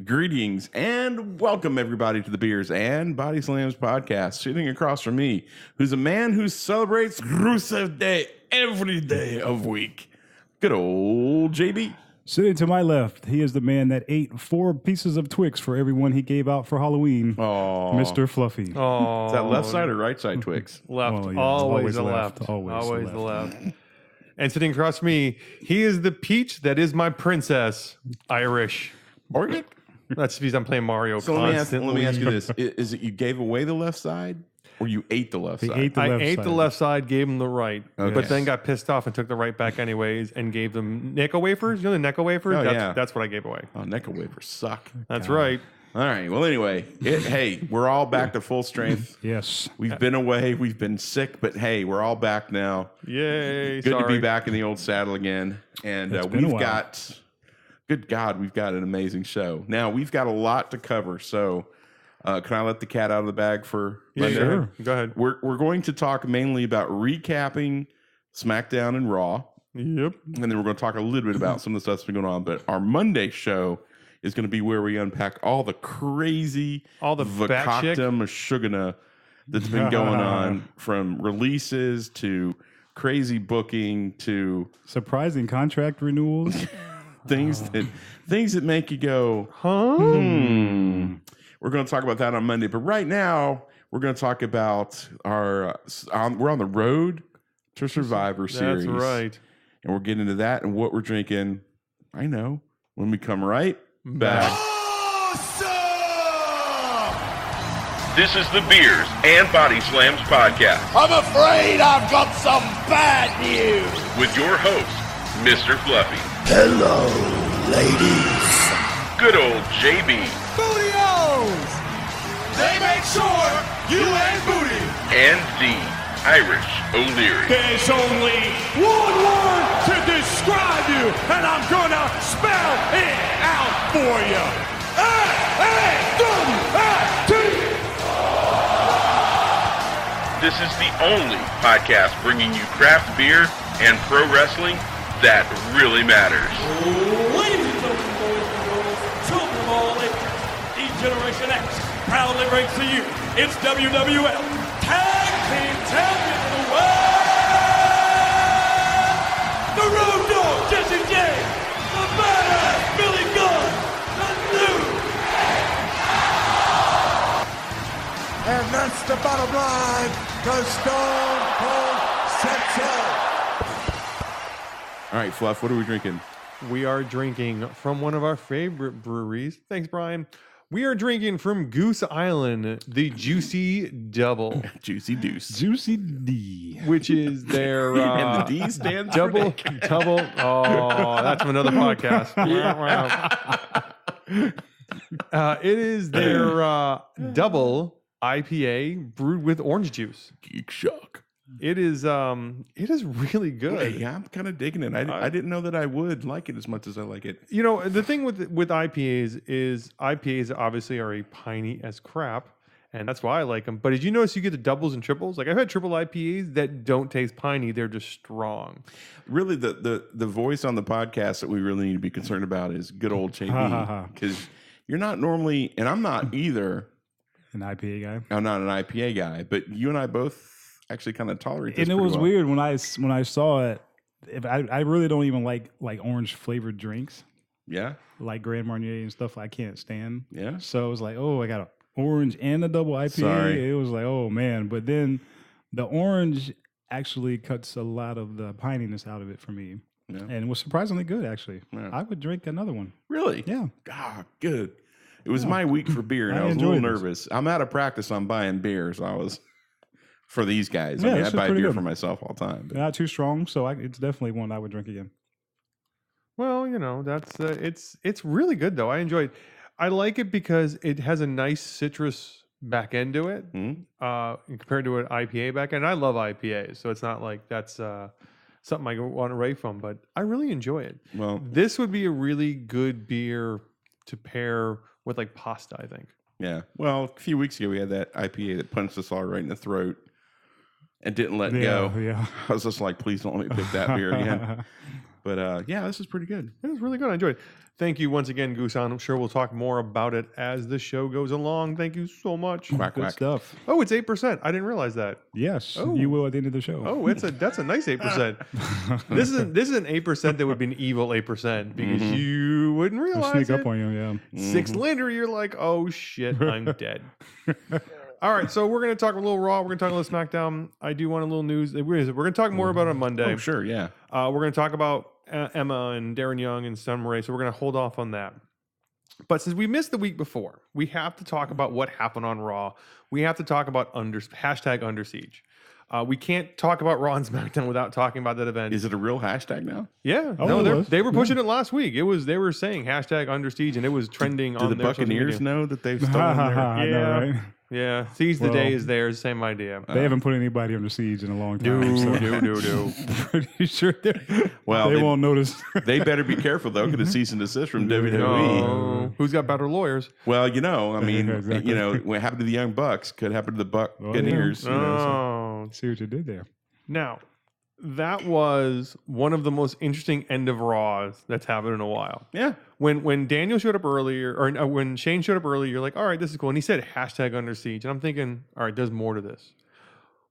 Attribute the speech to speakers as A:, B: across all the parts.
A: Greetings and welcome everybody to the Beers and Bodyslams podcast. Sitting across from me, who's a man who celebrates Rusev Day every day of week. Good old JB.
B: Sitting to my left, he is the man that ate 4 pieces of Twix for everyone he gave out for Halloween.
A: Oh,
B: Mr. Fluffy.
C: Oh,
A: is that left side or right side Twix?
C: Left.
B: Oh, yeah.
C: Always the left.
B: Always
C: the left. And sitting across from me, he is the peach that is my princess. Irish.
A: Morgan?
C: That's because I'm playing Mario
A: So
C: constantly.
A: let me ask you this. Is it you gave away the left side or you ate the left side?
C: I ate the left side, gave him the right,
A: Okay.
C: but then got pissed off and took the right back anyways and gave them Necco wafers. You know the Necco wafers?
A: Oh, yeah.
C: That's what I gave away.
A: Oh, Necco wafers suck.
C: That's right.
A: All right. Well, anyway, hey, we're all back to full strength.
B: Yes.
A: We've been away. We've been sick, but hey, we're all back now.
C: Yay.
A: Good to
C: sorry.
A: be back in the old saddle again. And
B: It's been a
A: we've
B: while.
A: got, good God, we've got an amazing show. Now, we've got a lot to cover. So can I let the cat out of the bag for
C: Yeah,
A: Monday?
B: Sure.
C: Go ahead.
A: We're going to talk mainly about recapping SmackDown and Raw.
C: Yep.
A: And then we're going to talk a little bit about some of the stuff that's been going on. But our Monday show is going to be where we unpack all the crazy,
C: All the batshit.
A: mashugana that's been going on, from releases to crazy booking to
B: Surprising contract renewals.
A: things that make you go,
C: Huh?
A: We're going to talk about that on Monday. But right now, we're going to talk about our. We're on the road to Survivor Series.
C: That's right.
A: And we'll get into that and what we're drinking. I know when we come right back. This is the Beers and Bodyslams podcast
D: I'm afraid I've got some bad news.
A: with your host, Mr. Fluffy,
D: Hello, ladies.
A: good old JB,
D: Booty-O's! They make sure you ain't booty.
A: and the Irish O'Leary.
D: There's only one word to describe you, and I'm gonna spell it out for you. A-A-W-S-T.
A: This is the only podcast bringing you craft beer and pro wrestling that really matters.
E: Ladies and gentlemen, boys and girls, children of all ages, D-Generation X proudly brings to you its WWF Tag Team Champion of the World, the Road Dogg Jesse James, the Badass Billy Gunn, the new.
D: And that's the bottom line, because Stone Cold said so.
A: All right, Fluff, what are we drinking?
C: We are drinking from one of our favorite breweries. Thanks, Brian. We are drinking from Goose Island, the Juicy Double,
A: Juicy Deuce.
B: Juicy D.
C: which is their
A: And the D stands for
C: double. Oh, that's from another podcast. It is their double IPA brewed with orange juice.
A: Geek Shock.
C: It is really good.
A: Yeah, I'm kind of digging it. I didn't know that I would like it as much as I like it.
C: You know, the thing with IPAs is IPAs obviously are a piney as crap, and that's why I like them. But did you notice you get the doubles and triples? Like I've had triple IPAs that don't taste piney; they're just strong.
A: Really, the voice on the podcast that we really need to be concerned about is good old JB, because you're not normally, and I'm not either.
B: An IPA guy.
A: I'm not an IPA guy, but you and I both actually kind of tolerate this.
B: And it
A: pretty
B: was
A: well.
B: weird when I saw it. If I really don't even like orange flavored drinks,
A: Yeah,
B: like Grand Marnier and stuff. I can't stand.
A: yeah.
B: So it was like, oh, I got an orange and a double IPA.
A: Sorry.
B: It was like, oh man. But then the orange actually cuts a lot of the pininess out of it for me.
A: Yeah.
B: And it was surprisingly good, actually.
A: Yeah.
B: I would drink another one.
A: Really?
B: Yeah.
A: Ah, good. It was my week for beer, and I
B: I
A: was a little
B: enjoyed this.
A: nervous. I'm out of practice on buying beer, so I was for these guys.
B: Yeah,
A: I mean,
B: this
A: I
B: is
A: buy
B: pretty
A: beer
B: good.
A: for myself all the time. But
B: Not too strong, so it's definitely one I would drink again.
C: Well, you know, that's it's really good though. I enjoy it. I like it because it has a nice citrus back end to it, compared to an IPA back end. I love IPAs, so it's not like that's something I want away from. But I really enjoy it.
A: well,
C: This would be a really good beer to pair with like pasta, I think.
A: yeah. Well, a few weeks ago we had that IPA that punched us all right in the throat and didn't let go.
B: Yeah.
A: I was just like, please don't let me pick that beer again. But yeah, this is pretty good.
C: It was really good. I enjoyed it. Thank you once again, Goose. I'm sure we'll talk more about it as the show goes along. Thank you so much.
A: Quack,
B: Good
A: quack.
B: stuff.
C: Oh, it's 8%. I didn't realize that.
B: Yes,
C: Oh.
B: you will at the end of the show.
C: Oh, that's a nice 8%. This is an 8% that would be an evil 8% because you wouldn't
B: I'll
C: realize
B: sneak
C: it.
B: up on you. Yeah.
C: 6 later, you're like, oh shit, I'm dead. All right, so we're gonna talk a little Raw. We're gonna talk a little SmackDown. I do want a little news. We're gonna talk more about it on Monday.
A: Oh, sure, yeah.
C: We're gonna talk about Emma and Darren Young and Summer Rae, so we're gonna hold off on that. But since we missed the week before, we have to talk about what happened on Raw. We have to talk about hashtag Under Siege. We can't talk about Raw and SmackDown without talking about that event.
A: Is it a real hashtag now?
C: Yeah,
B: Oh,
C: no,
B: it was.
C: they were pushing it last week. They were saying hashtag Under Siege, and it was trending
A: Do
C: on
A: the
C: their social
A: Buccaneers
C: media.
A: know that they've stolen their...
B: I know,
C: Yeah.
B: right?
C: Yeah, Seize the
B: Well,
C: Day is theirs. Same idea.
B: They haven't put anybody under siege in a long time. so
C: Do.
B: pretty sure
A: Well,
B: they
A: they-
B: won't notice.
A: They better be careful, though, because a cease and desist from WWE.
C: Oh, who's got better lawyers?
A: Well, I mean,
B: Exactly.
A: what happened to the Young Bucks could happen to the Buccaneers.
B: Oh, yeah.
A: You know, so-
C: Oh,
B: See what you did there.
C: now that was one of the most interesting end of Raws that's happened in a while.
A: Yeah.
C: When Daniel showed up earlier, or when Shane showed up earlier, you're like, all right, this is cool. And he said hashtag Under Siege, and I'm thinking, all right, there's more to this.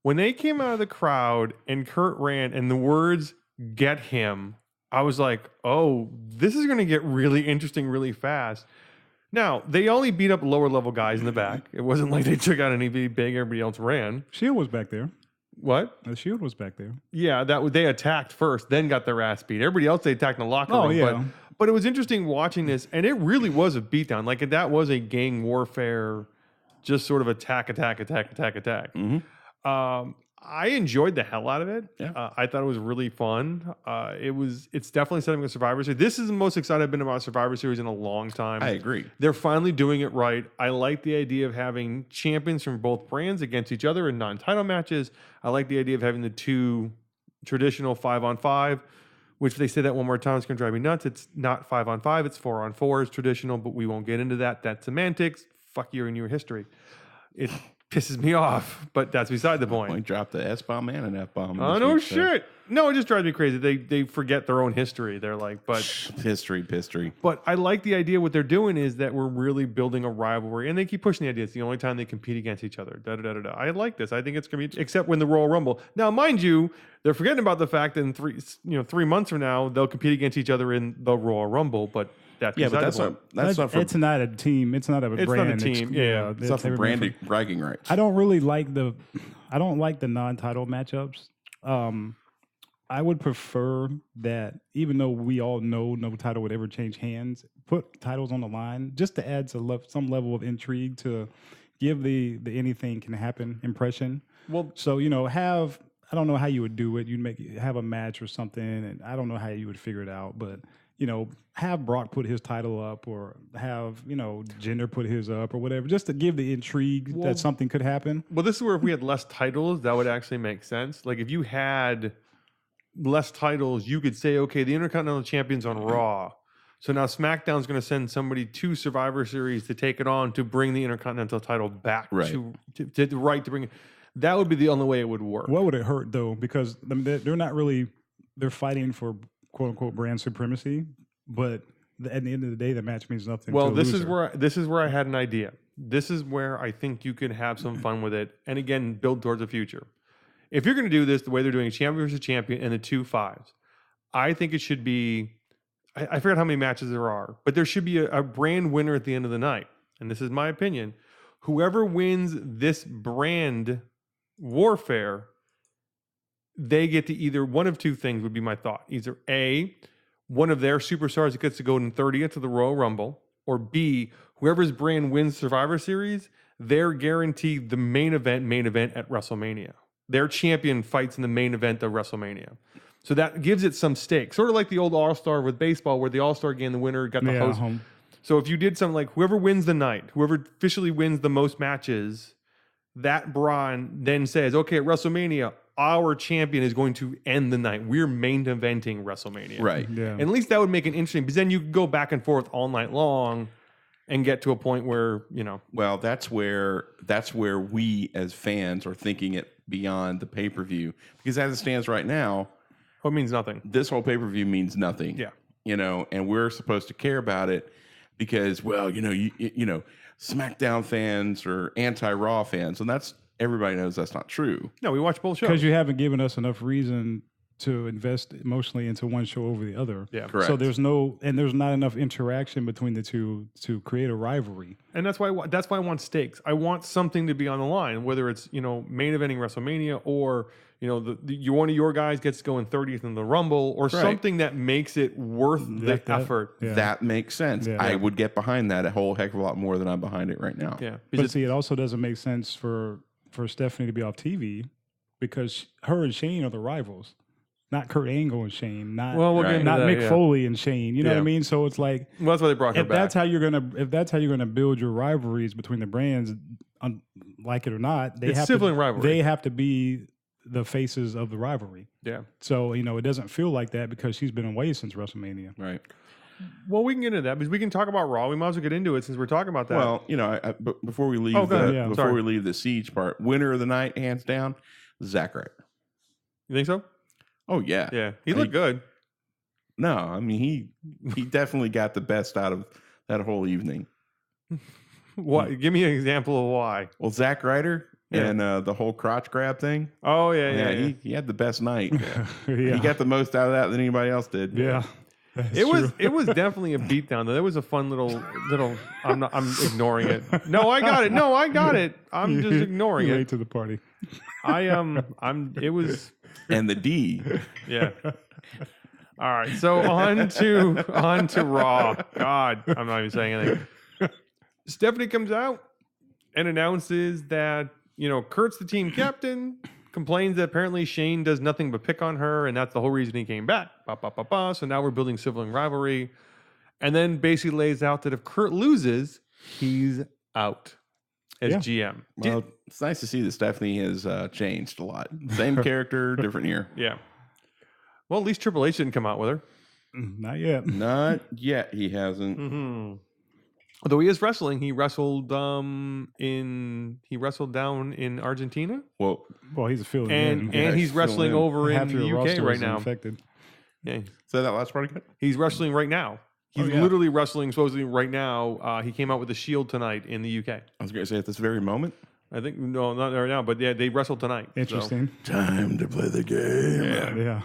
C: When they came out of the crowd and Kurt ran and the words "get him," I was like, oh, this is going to get really interesting really fast. Now, they only beat up lower level guys in the back. It wasn't like they took out anybody big, everybody else ran.
B: Shield was back there.
C: What?
B: The Shield was back there.
C: Yeah, they attacked first, then got their ass beat. Everybody else they attacked in the locker
B: Oh,
C: room.
B: yeah.
C: But it was interesting watching this, and it really was a beatdown. Like that was a gang warfare, just sort of attack. I enjoyed the hell out of it.
A: Yeah.
C: I thought it was really fun. It's definitely setting a Survivor Series. This is the most excited I've been about Survivor Series in a long time.
A: I agree.
C: They're finally doing it right. I like the idea of having champions from both brands against each other in non-title matches. I like the idea of having the two traditional 5-on-5, which if they say that one more time, it's going to drive me nuts. It's not 5-on-5, it's 4-on-4 is traditional, but we won't get into that. That's semantics. Fuck you and your history. It pisses me off, but that's beside the point.
A: We dropped the S-bomb and an F-bomb.
C: Oh,
A: this
C: no
A: week, so-
C: shit. No, it just drives me crazy. They forget their own history. They're like, but
A: History.
C: But I like the idea. What they're doing is that we're really building a rivalry, and they keep pushing the idea. It's the only time they compete against each other. I like this. I think it's gonna be, except when the Royal Rumble. Now, mind you, they're forgetting about the fact that in 3 months from now they'll compete against each other in the Royal Rumble. But that's
A: Yeah, but
C: beside
A: that's
C: the point.
A: not for
B: It's not a team. It's not a
C: It's not a
B: brand.
C: team, yeah.
A: it's not for
B: everybody-
A: brand bragging rights.
B: I don't really like the non-title matchups. I would prefer that, even though we all know no title would ever change hands, put titles on the line just to add some level of intrigue to give the anything can happen impression.
C: Well,
B: So I don't know how you would do it. You'd have a match or something, and I don't know how you would figure it out, but have Brock put his title up, or have Jinder put his up, or whatever, just to give the intrigue that something could happen.
C: well, this is where if we had less titles, that would actually make sense. Like if you had less titles, you could say, okay, the Intercontinental Champion's on Raw. So now SmackDown's going to send somebody to Survivor Series to take it on to bring the Intercontinental title back
A: Right.
C: to bring it. That would be the only way it would work.
B: What would it hurt though? Because they're not really, they're fighting for quote unquote brand supremacy, but at the end of the day, the match means nothing.
C: Well,
B: to a
C: this
B: loser.
C: is where I had an idea. This is where I think you could have some fun with it, and again, build towards the future. If you're going to do this the way they're doing champion versus champion and the 2 5s, I think it should be. I forget how many matches there are, but there should be a brand winner at the end of the night. And this is my opinion. Whoever wins this brand warfare, they get to either one of two things would be my thought. Either A, one of their superstars gets to go in 30th to the Royal Rumble, or B, whoever's brand wins Survivor Series, they're guaranteed the main event at WrestleMania. Their champion fights in the main event of WrestleMania. So that gives it some stake. Sort of like the old All-Star with baseball, where the All-Star game, the winner got the host. So if you did something like whoever wins the night, whoever officially wins the most matches, that Braun then says, okay, at WrestleMania, our champion is going to end the night. We're main eventing WrestleMania.
A: Right.
B: Yeah.
C: And at least that would make it interesting, because then you could go back and forth all night long and get to a point where,
A: Well, that's where we as fans are thinking it beyond the pay-per-view, because as it stands right now,
C: Oh, it means nothing.
A: This whole pay-per-view means nothing.
C: Yeah.
A: You know, and we're supposed to care about it because, well, you know, SmackDown fans are anti-Raw fans, and everybody knows that's not true.
C: No, we watch both shows.
B: Because you haven't given us enough reason to invest emotionally into one show over the other.
C: Yeah.
A: Correct.
B: So there's not enough interaction between the two to create a rivalry.
C: And that's why I want stakes. I want something to be on the line, whether it's, you know, main eventing WrestleMania or, you know, one of your guys gets to go in 30th in the Rumble or something that makes it worth the effort.
B: Yeah.
A: That makes sense.
B: Yeah.
A: I would get behind that a whole heck of a lot more than I'm behind it right now.
C: Yeah.
B: But see, it also doesn't make sense for Stephanie to be off TV because her and Shane are the rivals. Not Kurt Angle and Shane, not Mick Foley and Shane. You know what I mean? So it's like,
C: well, that's why they brought her
B: if
C: back.
B: that's how you're gonna build your rivalries between the brands, like it or not,
C: It's sibling rivalry.
B: They have to be the faces of the rivalry.
C: Yeah.
B: So you know, it doesn't feel like that because she's been away since WrestleMania.
A: Right.
C: Well, we can get into that because we can talk about Raw. We might as well get into it since we're talking about that.
A: Well, you know, but before we leave we leave the Siege part, winner of the night, hands down, Zack Ryder.
C: You think so?
A: Oh yeah,
C: Yeah. He looked good.
A: No, I mean he definitely got the best out of that whole evening.
C: What? Give me an example of why.
A: Well, Zack Ryder and the whole crotch grab thing.
C: Oh yeah.
A: He had the best night.
B: Yeah.
A: He got the most out of that than anybody else did.
B: Yeah.
C: It was definitely a beatdown though. That was a fun little I'm ignoring it. No, I got it. I'm just ignoring
B: Late
C: it.
B: to the party.
C: It was
A: And the D.
C: yeah. All right. So on to Raw. God, I'm not even saying anything. Stephanie comes out and announces that, you know, Kurt's the team captain, complains that apparently Shane does nothing but pick on her, and that's the whole reason he came back. So now we're building sibling rivalry. And then basically lays out that if Kurt loses, he's out as GM.
A: Well, it's nice to see that Stephanie has changed a lot. Same character, different year.
C: Yeah. Well, at least Triple H didn't come out with her.
B: Not yet.
A: Not yet. He hasn't.
C: Mm-hmm. Although he is wrestling, he wrestled down in Argentina,
B: Well, he's a fill
C: and he's wrestling over in
B: Half
C: the
B: your
C: UK
B: roster
C: right
B: is
C: now.
B: infected.
C: Yeah,
A: Say that last part again.
C: he's wrestling right now. He's literally wrestling supposedly right now. He came out with a Shield tonight in the UK.
A: I was going to say at this very moment.
C: I think no, not right now, but yeah, they wrestled tonight.
B: Interesting.
A: Time to play the game.
B: Yeah.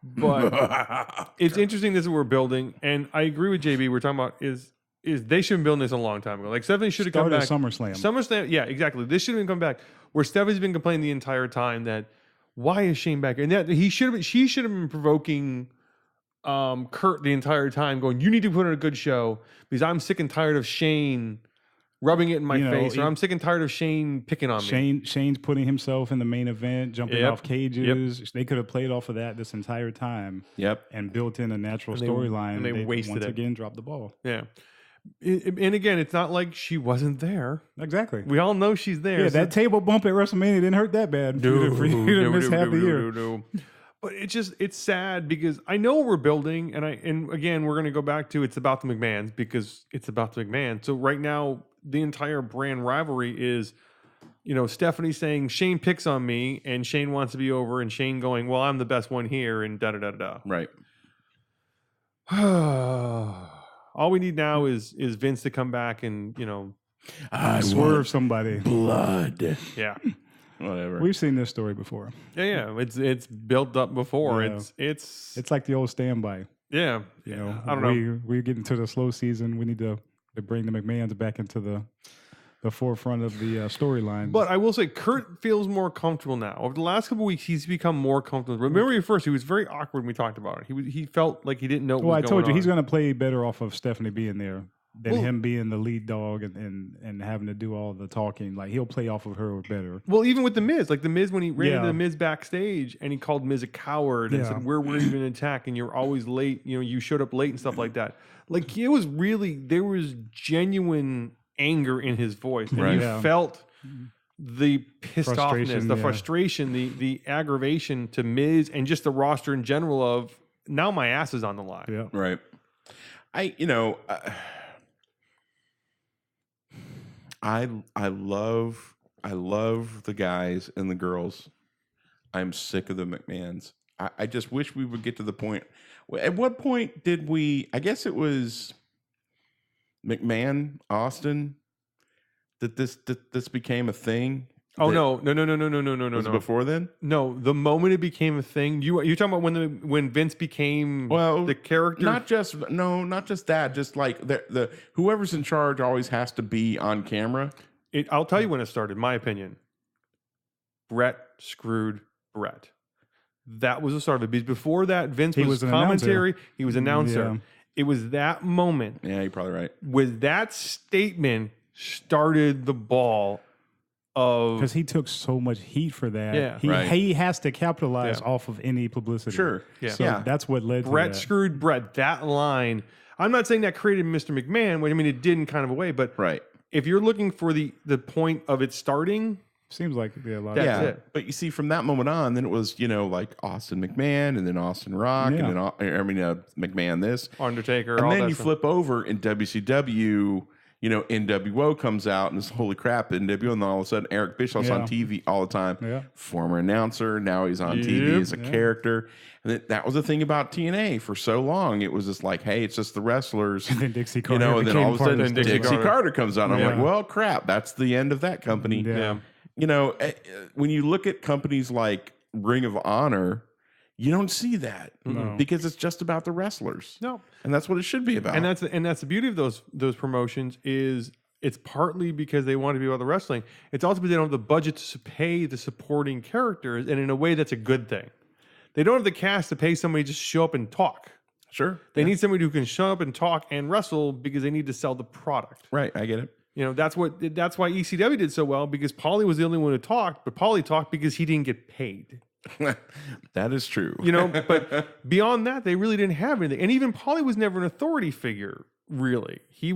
C: But it's interesting this is what we're building, and I agree with JB. We're talking about is they should have been building this a long time ago. Like Stephanie should have come back. SummerSlam, yeah, exactly. This should have come back. Where Stephanie's been complaining the entire time that why is Shane back? And that she should have been provoking Kurt the entire time, going, "You need to put on a good show because I'm sick and tired of Shane rubbing it in my face, or I'm sick and tired of Shane picking on me."
B: Shane's putting himself in the main event, jumping off cages. Yep. They could have played off of that this entire time.
A: Yep.
B: And built in a natural storyline.
C: And they wasted
B: once
C: it.
B: Again, dropped the ball.
C: Yeah. And again, it's not like she wasn't there.
B: Exactly.
C: We all know she's there.
B: Yeah, that table bump at WrestleMania didn't hurt that bad for you to miss half the year.
C: But it's sad because I know what we're building, and again, we're going to go back to it's about the McMahons because it's about the McMahons. So right now, the entire brand rivalry is, you know, Stephanie saying Shane picks on me, and Shane wants to be over, and Shane going, "Well, I'm the best one here," and da da da da.
A: Right.
C: All we need now is Vince to come back and, you know,
B: swerve somebody.
A: Blood.
C: Yeah.
A: Whatever.
B: We've seen this story before.
C: Yeah. It's built up before.
B: Yeah. It's like the old standby.
C: Yeah.
B: You know,
C: I don't know.
B: We're getting to the slow season. We need to bring the McMahons back into the forefront of the storyline.
C: But I will say, Kurt feels more comfortable now. Over the last couple of weeks, he's become more comfortable. Remember at first, he was very awkward when we talked about it. He felt like he didn't know what was going on.
B: Well, I told you, he's going to play better off of Stephanie being there than him being the lead dog and having to do all the talking. Like, he'll play off of her better.
C: Well, even with The Miz. Like, The Miz, when he ran into The Miz backstage and he called Miz a coward and said, where were you going to attack? And you're always late. You know, you showed up late and stuff like that. Like, it was really, there was genuine anger in his voice, and you felt the pissed offness, the frustration, the aggravation to Miz and just the roster in general of now my ass is on the line.
B: Yeah,
A: right. I love the guys and the girls. I'm sick of the McMahons. I just wish we would get to the point. At what point did we? I guess it was McMahon, Austin, that this became a thing.
C: Oh
A: that,
C: no!
A: Was it before then?
C: No, the moment it became a thing, you're talking about when Vince became the character.
A: Not just that. Just like the whoever's in charge always has to be on camera.
C: I'll tell you when it started. My opinion. Brett screwed Brett. That was the start of it. Because before that, Vince was commentary.
B: Announcer.
C: He was announcer.
B: Yeah.
C: It was that moment.
A: Yeah, you're probably right.
C: With that statement started the ball of
B: because he took so much heat for that.
C: Yeah,
B: he has to capitalize off of any publicity.
A: Sure.
C: Yeah.
B: So that's what led
C: Brett
B: to that.
C: screwed Brett. That line. I'm not saying that created Mr. McMahon. I mean, it did in kind of a way, but if you're looking for the point of it starting.
B: Seems like a lot.
C: That's it.
A: But you see, from that moment on, then it was like Austin McMahon, and then Austin Rock, and then McMahon this
C: Undertaker,
A: and
C: all
A: then
C: that
A: you
C: stuff.
A: flip over in WCW. NWO comes out, and it's holy crap, NWO, and then all of a sudden Eric Bischoff's on TV all the time.
B: Yeah.
A: Former announcer, now he's on TV as a character. And that was the thing about TNA for so long. It was just like, hey, it's just the wrestlers.
B: And then Dixie Carter.
A: And then all of a sudden
C: Dixie
A: Dixie Carter comes out. And I'm like, well, crap, that's the end of that company.
B: Yeah.
A: When you look at companies like Ring of Honor, you don't see that because it's just about the wrestlers.
C: No,
A: and that's what it should be about.
C: And that's the beauty of those promotions is it's partly because they want to be about the wrestling. It's also because they don't have the budget to pay the supporting characters, and in a way, that's a good thing. They don't have the cash to pay somebody to just show up and talk.
A: Sure,
C: they need somebody who can show up and talk and wrestle because they need to sell the product.
A: Right, I get it.
C: That's why ECW did so well because Paulie was the only one who talked, but Paulie talked because he didn't get paid.
A: That is true.
C: But beyond that, they really didn't have anything. And even Paulie was never an authority figure, really. He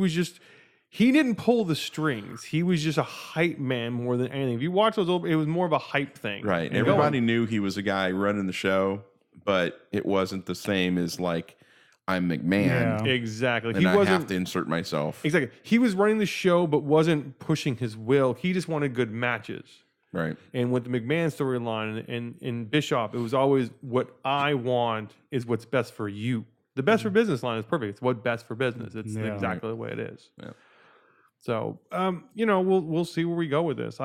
C: didn't pull the strings. He was just a hype man more than anything. If you watch those old, it was more of a hype thing.
A: Right. Everybody knew he was a guy running the show, but it wasn't the same as like, I'm McMahon.
C: Yeah. Exactly.
A: And I have to insert myself.
C: Exactly. He was running the show, but wasn't pushing his will. He just wanted good matches.
A: Right.
C: And with the McMahon storyline and Bischoff, it was always what I want is what's best for you. The best for business line is perfect. It's what's best for business. It's exactly the way it is.
A: Yeah.
C: So, we'll see where we go with this.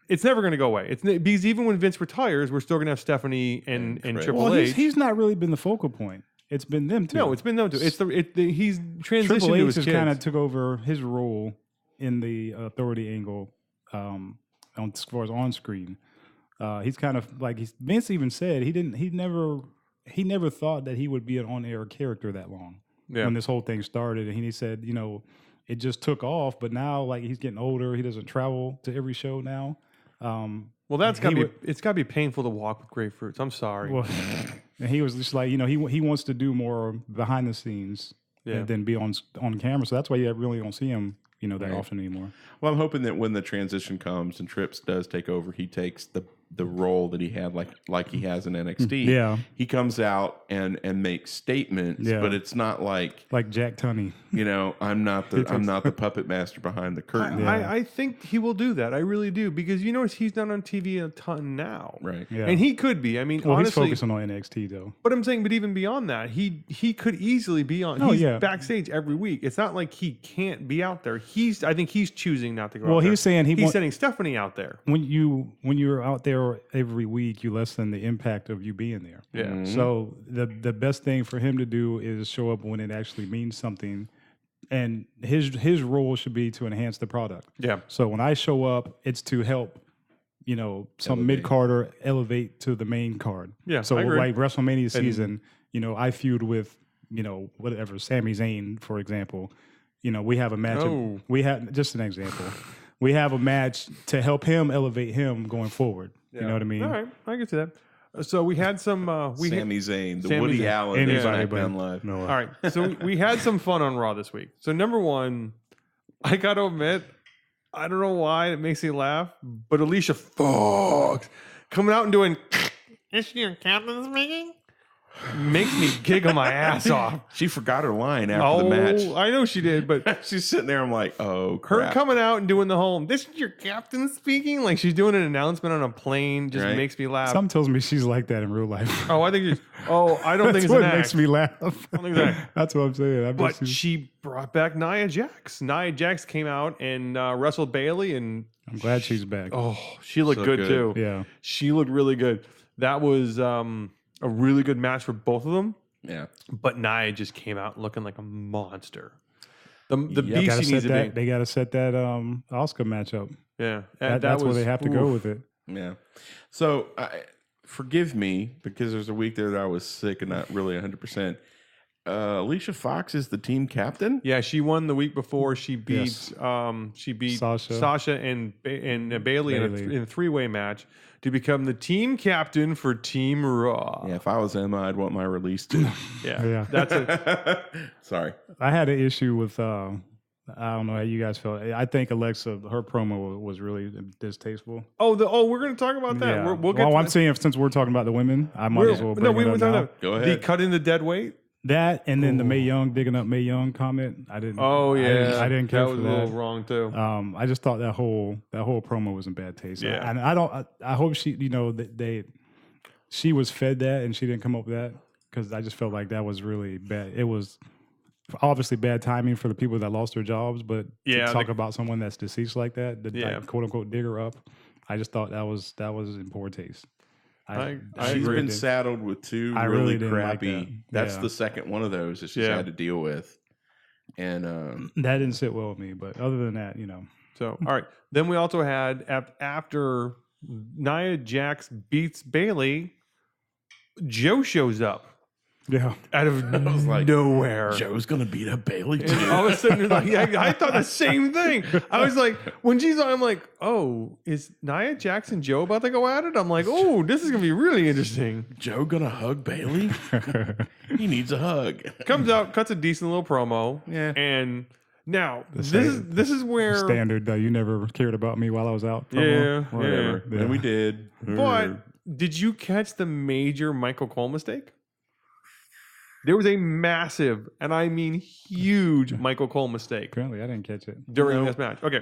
C: It's never going to go away. Because even when Vince retires, we're still going to have Stephanie and Triple H.
B: He's not really been the focal point. It's been them too.
C: No, it's been them too. He's transitioned
B: Triple
C: to
B: H
C: his
B: has
C: kids.
B: kind of took over his role in the authority angle as far as on screen. He's kind of like Vince even said he never thought that he would be an on air character that long when this whole thing started, and he said it just took off, but now like he's getting older, he doesn't travel to every show now.
C: Well, it's got to be painful to walk with grapefruits. I'm sorry.
B: Well, and he was just like, he wants to do more behind the scenes than be on camera. So that's why you really don't see him, that often anymore.
A: Well, I'm hoping that when the transition comes and Trips does take over, he takes the role that he had like he has in NXT.
B: Yeah.
A: He comes out and makes statements, but it's not like
B: Jack Tunney.
A: I'm not the puppet master behind the curtain.
C: I think he will do that. I really do, because he's not on TV a ton now,
A: Right.
B: Yeah.
C: And he could be. I mean,
B: Well,
C: honestly,
B: he's focusing on NXT though.
C: but I'm saying, but even beyond that, he could easily be on. He's backstage every week. It's not like he can't be out there. I think he's choosing not to go.
B: Well,
C: out there.
B: he's saying
C: he's sending Stephanie out there.
B: When you're out there every week, you lessen the impact of you being there.
C: Yeah.
A: Mm-hmm.
B: So the best thing for him to do is show up when it actually means something, and his role should be to enhance the product.
C: Yeah.
B: So when I show up, it's to help, some mid carder elevate to the main card.
C: Yeah,
B: So
C: I agree.
B: like WrestleMania season, I feud with whatever Sami Zayn, for example. We have a match.
C: Oh.
B: We have just an example. We have a match to help him elevate him going forward. You know what I mean?
C: All right, I get to that. So we had some.
A: Sami Zayn, the
C: Sami
A: Woody
C: Zayn.
A: Allen of
B: Anybody,
A: SmackDown Live.
B: No.
C: All right, so we had some fun on Raw this week. So number one, I got to admit, I don't know why it makes me laugh, but Alicia Fox coming out and doing. Is your captain speaking? makes me giggle my ass off.
A: She forgot her line after the match.
C: I know she did, but
A: She's sitting there. I'm like, oh, crap.
C: her coming out and doing the whole, this is your captain speaking, like she's doing an announcement on a plane, just
A: Right.
C: makes me laugh.
B: Something tells me she's like that in real life.
C: Oh, I think it's, I don't think
B: That's
C: it's
B: what
C: an
B: makes
C: act.
B: me laugh.
C: I don't think it's an act.
B: That's what I'm saying. I bet
C: But
B: she's-
C: she brought back Nia Jax. Nia Jax came out and wrestled Bailey, and
B: I'm glad she's back.
C: she looked
A: So
C: good,
A: good.
C: too.
B: Yeah.
C: She looked really good. That was a really good match for both of them.
A: Yeah.
C: But Nia just came out looking like a monster. The
A: Yep.
C: beast
B: Gotta
C: she
B: set
C: needs to
B: that,
C: be.
B: they got to set that Oscar matchup.
C: Yeah,
B: That's where
C: was-
B: they have to go with it.
A: Yeah. So forgive me because there's a week there that I was sick and not really 100%. Alicia Fox is the team captain.
C: Yeah, she won the week before. She beat
B: Yes.
C: Sasha and Bailey in a three-way match to become the team captain for Team Raw.
A: Yeah, if I was Emma, I'd want my release too.
B: Yeah.
C: That's it.
A: Sorry.
B: I had an issue with I don't know how you guys felt. I think Alexa, her promo was really distasteful.
C: We're going to talk about that.
B: Yeah.
C: We'll get.
B: Well,
C: to
B: I'm
C: that.
B: saying since we're talking about the women, I might as well bring it up now.
A: Go
C: The
A: ahead.
C: cut in the dead weight.
B: That and then the Mae Young digging up Mae Young comment. I didn't.
C: Oh yeah,
B: I didn't care
C: that
B: for
C: was
B: that.
C: a little wrong too.
B: I just thought that whole promo was in bad taste.
C: Yeah.
B: And I hope she, she was fed that and she didn't come up with that because I just felt like that was really bad. It was obviously bad timing for the people that lost their jobs, but
C: Yeah,
B: to talk about someone that's deceased like that, like, quote unquote dig her up, I just thought that was in poor taste.
C: I
A: She's
C: agree.
A: been saddled with two
B: I
A: really
B: really didn't like
A: crappy.
B: that.
A: That's
B: Yeah.
A: the second one of those that she's
C: Yeah.
A: had to deal with. And
B: That didn't sit well with me, but other than that,
C: So, all right. Then we also had after Nia Jax beats Bailey, Joe shows up
B: yeah.
C: out of
A: was like,
C: nowhere.
A: Joe's gonna beat up Bailey
C: And
A: too.
C: all of a sudden, you're like, I thought the same thing. I was like, when she's on, I'm like, oh, is Nia Jax and Joe about to go at it? I'm like, oh, this is gonna be really interesting.
A: Joe gonna hug Bailey? He needs a hug.
C: Comes out, cuts a decent little promo,
A: Yeah.
C: and now this
B: same-
C: is where
B: Standard. You never cared about me while I was out.
C: yeah,
A: Whatever.
B: Yeah.
A: And we did.
C: But did you catch the major Michael Cole mistake? There was a massive, and I mean huge, Michael Cole mistake
B: Apparently, I didn't catch it.
C: during this match. Okay.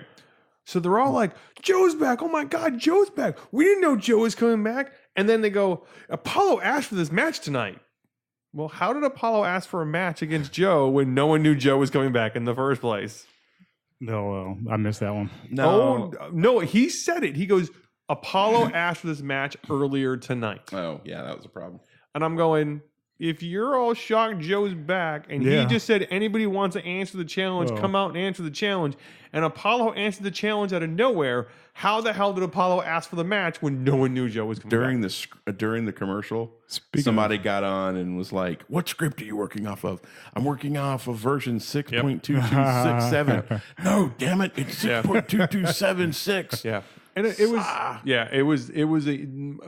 C: So they're all like, Joe's back. Oh my God, Joe's back. We didn't know Joe was coming back. And then they go, Apollo asked for this match tonight. Well, how did Apollo ask for a match against Joe when no one knew Joe was coming back in the first place?
B: No, I missed that one.
A: No.
C: Oh, no, he said it. He goes, Apollo asked for this match earlier tonight.
A: Oh, yeah, that was a problem.
C: And I'm going, if you're all shocked Joe's back and
B: Yeah.
C: he just said anybody wants to answer the challenge,
B: Well.
C: come out and answer the challenge, and Apollo answered the challenge out of nowhere, how the hell did Apollo ask for the match when no one knew Joe was coming
A: During the commercial,
B: Speaking
A: somebody got on and was like, "What script are you working off of?" I'm working off of version 6.2267. No, damn it, it's 6.2276.
C: Yeah. And it was and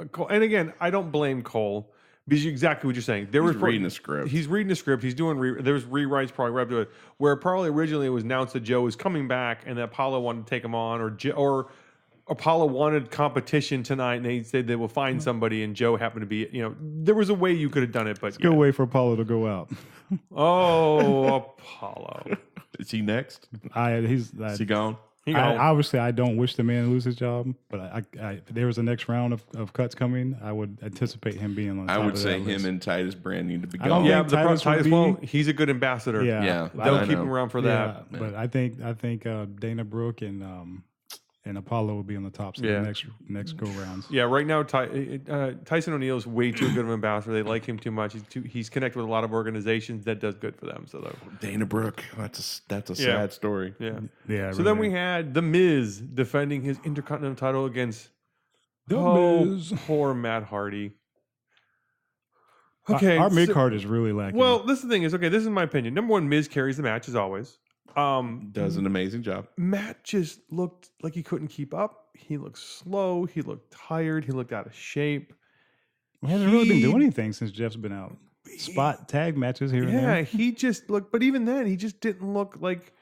C: again, I don't blame Cole because exactly what you're saying. There was
A: reading the script.
C: He's reading the script. He's doing there's rewrites probably right up to it where probably originally it was announced that Joe was coming back and that Apollo wanted to take him on or Apollo wanted competition tonight and they said they will find somebody and Joe happened to be, there was a way you could have done it, but
B: Good way for Apollo to go out.
C: Oh, Apollo.
A: Is he next?
B: He's
A: Is he gone?
B: obviously I don't wish the man to lose his job, but I if there was a next round of cuts coming, I would anticipate him being on.
A: I
B: top
A: would
B: of
A: say
B: that
A: him
B: list.
A: and Titus Brand need to be
B: I don't
A: gone.
C: Yeah,
B: think
C: but the problem
B: Titus would
C: Titus,
B: be-
C: he's a good ambassador.
B: Yeah,
A: Yeah,
C: They'll
A: I
C: keep
A: know.
C: him around for that.
B: Yeah, but I think Dana Brooke and Apollo will be on the tops of
C: Yeah.
B: the next go rounds.
C: Yeah, right now Tyson O'Neil is way too good of an ambassador. They like him too much. He's connected with a lot of organizations that does good for them. So
A: Dana Brooke. That's a sad story.
C: yeah.
B: Yeah.
C: So then we had The Miz defending his Intercontinental title against
B: The Miz.
C: poor Matt Hardy.
B: Okay, our mid
C: so-
B: card is really lacking.
C: Well, this is the thing is this is my opinion. Number one, Miz carries the match as always.
A: Does an amazing job.
C: Matt just looked like he couldn't keep up. He looked slow. He looked tired. He looked out of shape.
B: he hasn't really been doing anything since Jeff's been out. Spot tag matches here and
C: Yeah,
B: there.
C: he just looked. But even then, he just didn't look like.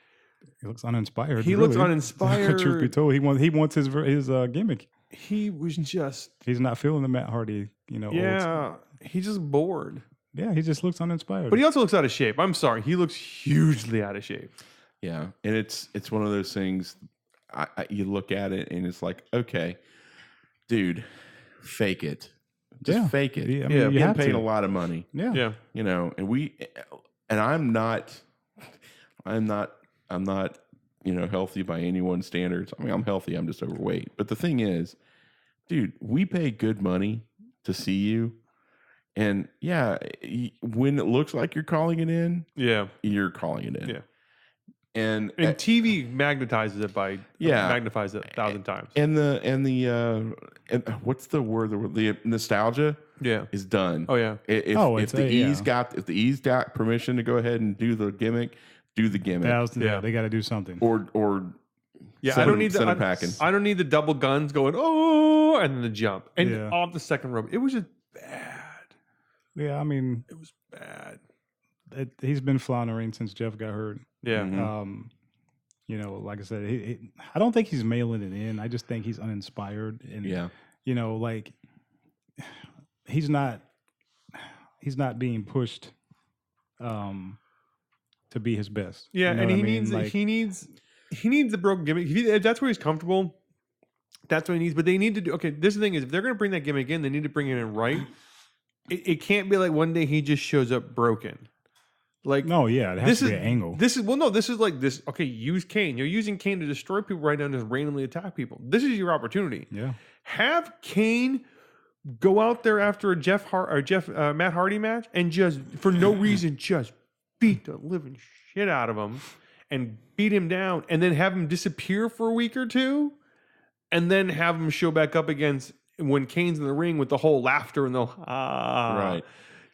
B: He looks uninspired.
C: He
B: really.
C: looks uninspired.
B: Truth be told, he wants his gimmick.
C: He was just.
B: He's not feeling the Matt Hardy. Old-
C: Yeah, he's just bored.
B: Yeah, he just looks uninspired.
C: But he also looks out of shape. I'm sorry. He looks hugely out of shape.
A: Yeah, and it's one of those things. You look at it and it's like, okay, dude, fake it. Just fake it.
B: Yeah, I mean,
A: You're
B: you
A: getting
B: have
A: paid
B: to.
A: a lot of money.
B: Yeah.
C: Yeah.
A: You know, and I'm not, healthy by anyone's standards. I mean, I'm healthy. I'm just overweight. But the thing is, dude, we pay good money to see you. And yeah, when it looks like you're calling it in, you're calling it in.
C: Yeah.
A: And
C: TV magnifies it by magnifies it 1,000 times.
A: And what's the word? The nostalgia is done.
C: Oh yeah.
A: If the E's got permission to go ahead and do the gimmick, do the gimmick.
B: They got to do something.
A: Or
C: I don't need
A: packing.
C: I don't need the double guns going and then the jump and off the second rope. It was just bad.
B: Yeah, I mean,
C: it was bad.
B: He's been floundering since Jeff got hurt.
C: Yeah.
B: Mm-hmm. Like I said, I don't think he's mailing it in. I just think he's uninspired, and he's not being pushed to be his best.
C: Yeah, and he needs the broken gimmick. If that's where he's comfortable, that's what he needs. But they need to do. Okay, this thing is, if they're going to bring that gimmick in, they need to bring it in right. It can't be like one day he just shows up broken. Like,
B: no, yeah, it has to be an angle.
C: This is like this. Okay, use Kane. You're using Kane to destroy people right now and just randomly attack people. This is your opportunity.
B: Yeah.
C: Have Kane go out there after a Matt Hardy match and just for no reason just beat the living shit out of him and beat him down, and then have him disappear for a week or two, and then have him show back up against when Kane's in the ring with the whole laughter and the
A: right.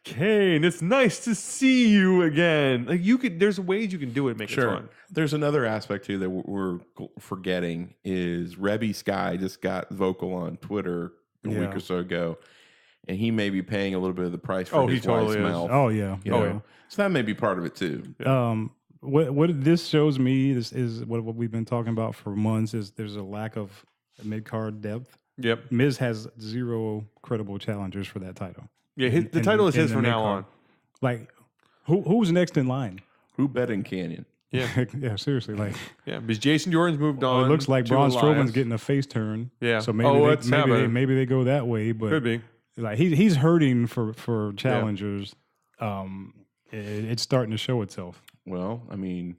C: Kane, it's nice to see you again. Like there's ways you can do it, make it fun.
A: There's another aspect too that we're forgetting is Rebby Sky just got vocal on Twitter a week or so ago, and he may be paying a little bit of the price for his wife's mouth.
B: Oh yeah,
A: yeah. So that may be part of it too.
B: Yeah. What this shows me is what we've been talking about for months is there's a lack of mid card depth.
C: Yep,
B: Miz has 0 credible challengers for that title.
C: Yeah, the title is his from now on.
B: Like, who's next in line?
A: Who bet in Canyon?
B: Yeah, yeah, seriously. Like,
C: because Jason Jordan's moved on.
B: It looks like Braun Strowman's getting a face turn.
C: Yeah,
B: so maybe they go that way. But
C: could be
B: like he's hurting for challengers. It's starting to show itself.
A: Well, I mean,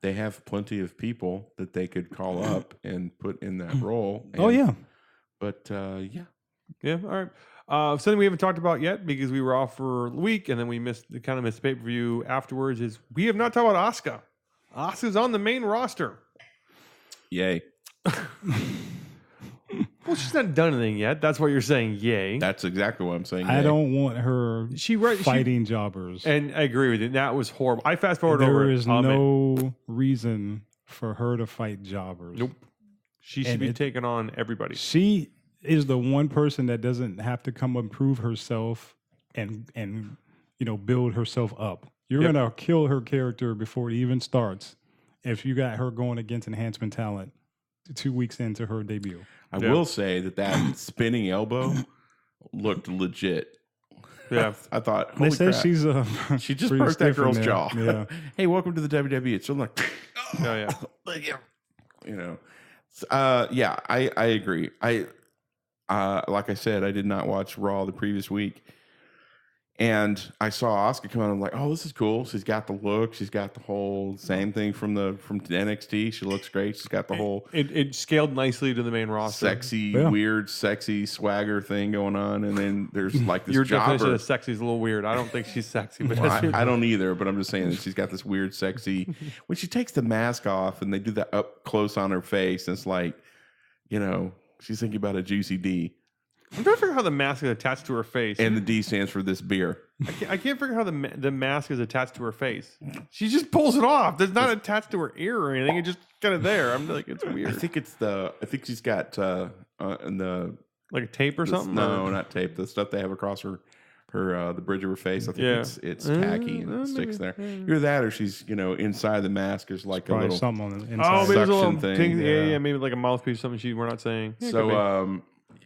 A: they have plenty of people that they could call up and put in that role. But yeah.
C: All right. Something we haven't talked about yet because we were off for a week and then we missed the pay-per-view afterwards is we have not talked about Asuka. Asuka's on the main roster.
A: Yay.
C: Well, she's not done anything yet. That's why you're saying yay.
A: That's exactly what I'm saying.
B: I don't want her fighting jobbers.
C: And I agree with you. That was horrible. I fast-forwarded over it.
B: There is no reason for her to fight jobbers.
C: Nope. She should be taking on everybody.
B: She is the one person that doesn't have to come and prove herself and build herself up. You're gonna kill her character before it even starts if you got her going against enhancement talent 2 weeks into her debut.
A: I will say that spinning elbow looked legit.
C: Yeah,
A: I thought.
B: They say
A: crap.
B: she
A: just broke that girl's jaw.
B: Yeah.
A: Hey, welcome to the WWE. It's like, I agree. Like I said, I did not watch Raw the previous week, and I saw Asuka come out. I'm like, oh, this is cool. She's got the look. She's got the whole same thing from NXT. She looks great. She's got the whole.
C: It scaled nicely to the main roster.
A: Weird, sexy swagger thing going on, and then there's like this.
C: Your
A: jobber.
C: definition of sexy is a little weird. I don't think she's sexy, but
A: I don't either. But I'm just saying that she's got this weird, sexy. When she takes the mask off and they do that up close on her face, it's like, she's thinking about a juicy D.
C: I'm trying to figure out how the mask is attached to her face.
A: And the D stands for this beer.
C: I can't figure out how the mask is attached to her face. She just pulls it off. It's not attached to her ear or anything. It's just kind of there. I'm like, it's weird.
A: I think she's got
C: like a tape or something.
A: No, not tape. The stuff they have across her the bridge of her face. I think it's tacky and it sticks there. Either that or she's inside the mask. There's like a little
B: something on the inside.
C: Oh, maybe there's a little
A: thing.
C: Yeah, maybe like a mouthpiece or something we're not saying.
A: So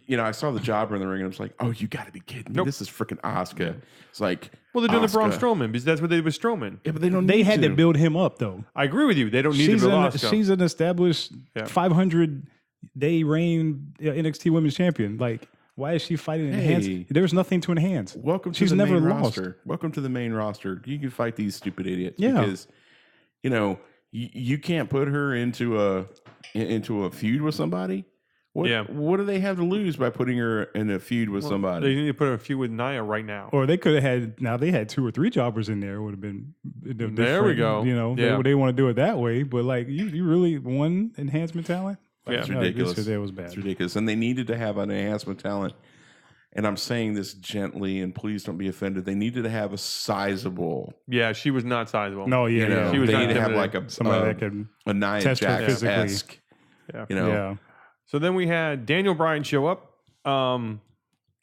A: I saw the jobber in the ring and I was like, oh, you got to be kidding me.
C: Nope.
A: This is freaking Asuka. It's like,
C: Well, they're doing the Braun
A: Asuka.
C: Strowman because that's what they did with Strowman.
A: Yeah, but they don't
B: They
A: need
B: had to build him up though.
C: I agree with you. They don't need to build Asuka.
B: She's an established
C: Yeah.
B: 500-day reign NXT Women's Champion. Like, why is she fighting enhance?
A: Hey.
B: There's nothing to enhance.
A: Welcome to
B: She's
A: the
B: never
A: main
B: lost.
A: roster. Welcome to the main roster. You can fight these stupid idiots
B: Yeah.
A: because, you can't put her into a feud with somebody. What,
C: Yeah.
A: What do they have to lose by putting her in a feud with somebody?
C: They need to put a few with Nia right now.
B: Or they could have had. Now they had 2 or 3 jobbers in there. It would have been.
C: There we go. Yeah.
B: They want to do it that way. But like, you really one enhancement talent? Like,
A: It's
B: no,
A: ridiculous.
B: It was bad.
A: It's ridiculous. And they needed to have an enhancement talent. And I'm saying this gently, and please don't be offended. They needed to have a sizable,
C: Yeah, she was not sizable.
B: No, yeah,
C: She was
A: they
C: not
A: need to have like
B: somebody that could.
A: a Nia
B: test her
A: Jax-esque,
C: Yeah.
B: Yeah.
C: So then we had Daniel Bryan show up.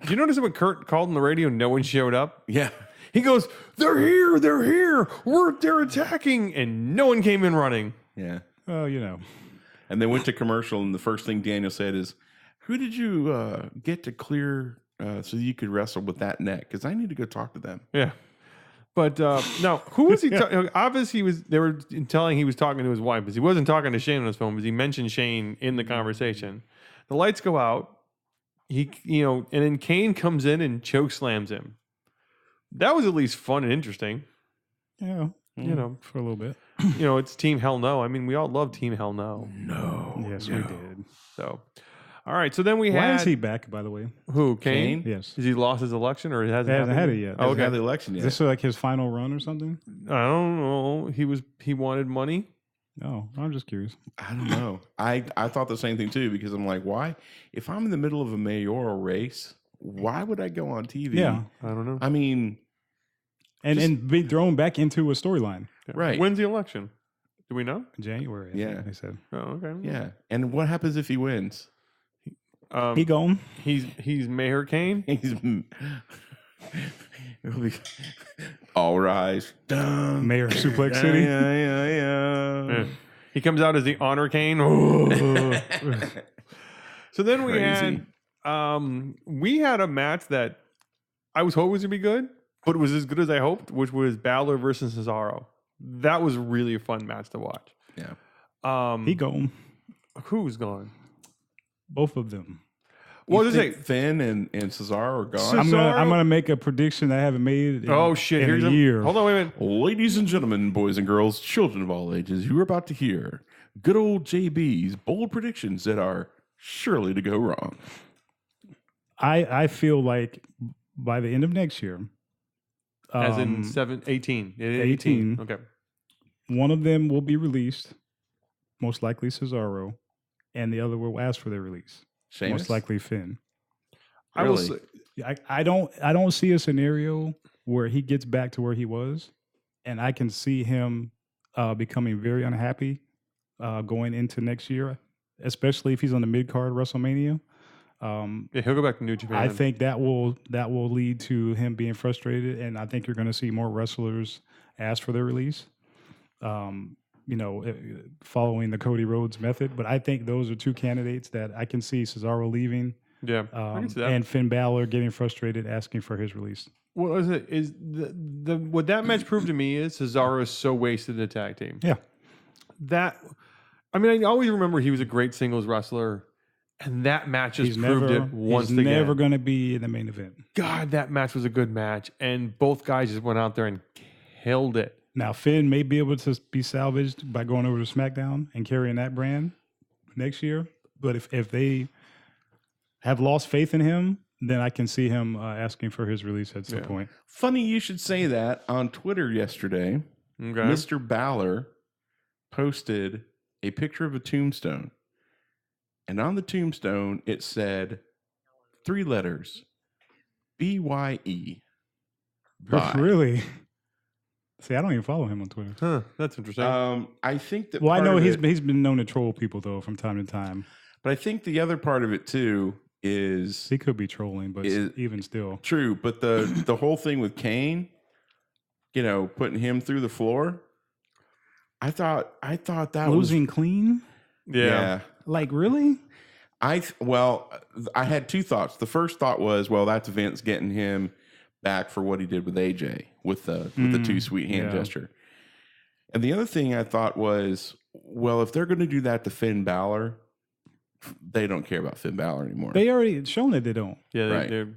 C: Did you notice that when Kurt called on the radio, no one showed up?
A: Yeah.
C: He goes, they're here, they're attacking, and no one came in running.
A: Yeah.
B: Well,
A: And they went to commercial, and the first thing Daniel said is, who did you get to clear so you could wrestle with that neck? Because I need to go talk to them.
C: Yeah. But now, who was he? Obviously, they were telling he was talking to his wife, but he wasn't talking to Shane on his phone. Because he mentioned Shane in the conversation. The lights go out. And then Kane comes in and choke slams him. That was at least fun and interesting.
B: yeah. For a little bit.
C: It's Team Hell No. I mean, we all love Team Hell No.
A: No.
B: Yes, we did.
C: So, all right. So then we
B: Why
C: had
B: is he back? By the way,
C: who? Kane?
B: yes.
C: Has he lost his election or it hasn't?
B: He hasn't
C: happened
B: had it yet.
C: Oh,
A: Hasn't had
C: okay.
A: the election
B: Is
A: yet.
B: this like his final run or something?
C: I don't know. He wanted money.
B: No, I'm just curious.
A: I don't know. I thought the same thing too, because I'm like, why? If I'm in the middle of a mayoral race, why would I go on TV?
B: Yeah,
C: I don't know.
A: I mean,
B: and be thrown back into a storyline.
A: right.
C: When's the election? Do we know?
B: January. I
A: Yeah.
B: think they said
C: Oh, okay.
A: Yeah. And what happens if he wins?
B: he gone.
C: He's Mayor Kane.
A: He's it'll be, all rise. Dun.
B: Mayor of Suplex
A: Yeah,
B: City.
A: yeah.
C: Yeah. He comes out as the Honor Kane. So then we
A: Crazy.
C: had a match that I was hoping was gonna be good, but it was as good as I hoped, which was Balor versus Cesaro. That was really a fun match to watch.
A: Yeah.
B: He gone.
C: Who's gone?
B: Both of them.
C: What
A: You
C: does
A: think
C: it?
A: Finn and Cesaro are gone?
B: I'm
C: Cesaro-
B: gonna make a prediction that I haven't made.
C: Oh shit!
B: In
C: Here's
B: a year.
C: Hold on, wait a minute.
A: Ladies and gentlemen, boys and girls, children of all ages, you are about to hear good old JB's bold predictions that are surely to go wrong.
B: I feel like by the end of next year,
C: As in 18. 18. Okay.
B: one of them will be released, most likely Cesaro, and the other will ask for their release,
A: Sheamus?
B: most likely Finn.
C: I will
A: Really?
C: say,
B: I don't see a scenario where he gets back to where he was, and I can see him becoming very unhappy going into next year, especially if he's on the mid card WrestleMania.
C: yeah, he'll go back to New Japan.
B: I think that will lead to him being frustrated, and I think you're going to see more wrestlers ask for their release. Following the Cody Rhodes method, but I think those are 2 candidates that I can see Cesaro leaving,
C: Yeah, I can see that.
B: and Finn Balor getting frustrated, asking for his release.
C: What is it? Is the what that match proved to me is Cesaro is so wasted in the tag team.
B: Yeah,
C: I mean, I always remember he was a great singles wrestler, and that match just proved it once
B: he's
C: again.
B: never going to be in the main event.
C: God, that match was a good match, and both guys just went out there and killed it.
B: Now Finn may be able to be salvaged by going over to SmackDown and carrying that brand next year, but if they have lost faith in him, then I can see him asking for his release at some point.
A: Funny you should say that. On Twitter yesterday,
C: Okay.
A: Mr. Balor posted a picture of a tombstone. And on the tombstone, it said 3 letters, BYE. Bye.
B: Really? See, I don't even follow him on Twitter.
C: Huh, that's interesting.
A: I think that.
B: Well, I
A: part
B: know
A: of
B: he's
A: it-
B: been known to troll people though from time to time.
A: but I think the other part of it too is
B: He could be trolling, but even still,
A: true. But the whole thing with Kane, putting him through the floor. I thought that
B: losing clean.
C: yeah.
B: Like really?
A: I had two thoughts. The first thought was, well, that's Vince getting him back for what he did with AJ with the too sweet hand gesture. And the other thing I thought was, well, if they're going to do that to Finn Balor, they don't care about Finn Balor anymore.
B: They already shown that they don't.
C: Yeah,
A: Right.
C: they're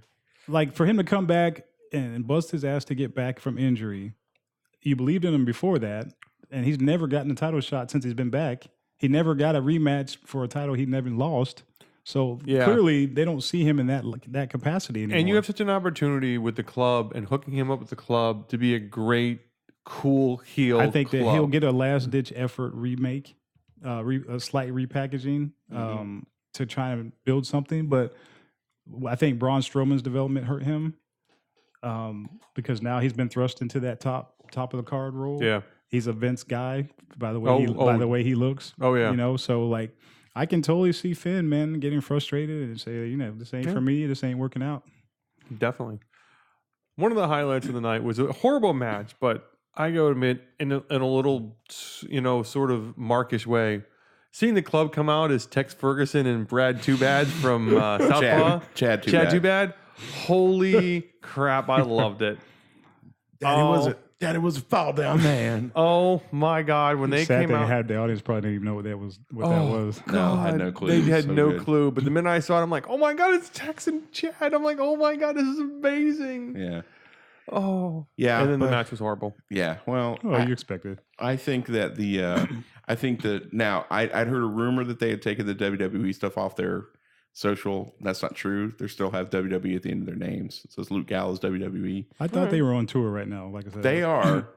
B: Like for him to come back and bust his ass to get back from injury, you believed in him before that, and he's never gotten a title shot since he's been back. He never got a rematch for a title he never lost. So clearly they don't see him in that capacity anymore.
C: And you have such an opportunity with the club and hooking him up with the club to be a great, cool heel.
B: I think that
C: club.
B: he'll get a last ditch effort remake, a slight repackaging to try and build something. But I think Braun Strowman's development hurt him because now he's been thrust into that top of the card role.
C: Yeah.
B: He's a Vince guy by the way by the way he looks.
C: Oh yeah.
B: You know, so like I can totally see Finn, man, getting frustrated and say, you know, this ain't for me. This ain't working out.
C: Definitely. One of the highlights of the night was a horrible match, but I go to admit, in a little, you know, sort of markish way, seeing the club come out as Tex Ferguson and Brad Too Bad from Southpaw.
A: Chad
C: Too Bad. Holy crap, I loved it.
A: Daddy was a fall down man.
C: Oh my God, when they
B: Sad
C: came
B: thing
C: out.
B: had the audience probably didn't even know what that was.
A: No, I had no clue.
C: They had
A: So
C: no
A: good.
C: clue. But the minute I saw it, I'm like, oh my God, it's Tex and Chad. I'm like, oh my God, this is amazing.
A: Yeah.
C: Oh.
A: Yeah.
C: And then the
A: but-
C: match was horrible.
A: Yeah. Well,
B: Oh, you expected.
A: I think that now I'd heard a rumor that they had taken the WWE stuff off their social. That's not true. They still have WWE at the end of their names. It says Luke Gallows WWE.
B: I thought they were on tour right now. Like I said,
A: They are.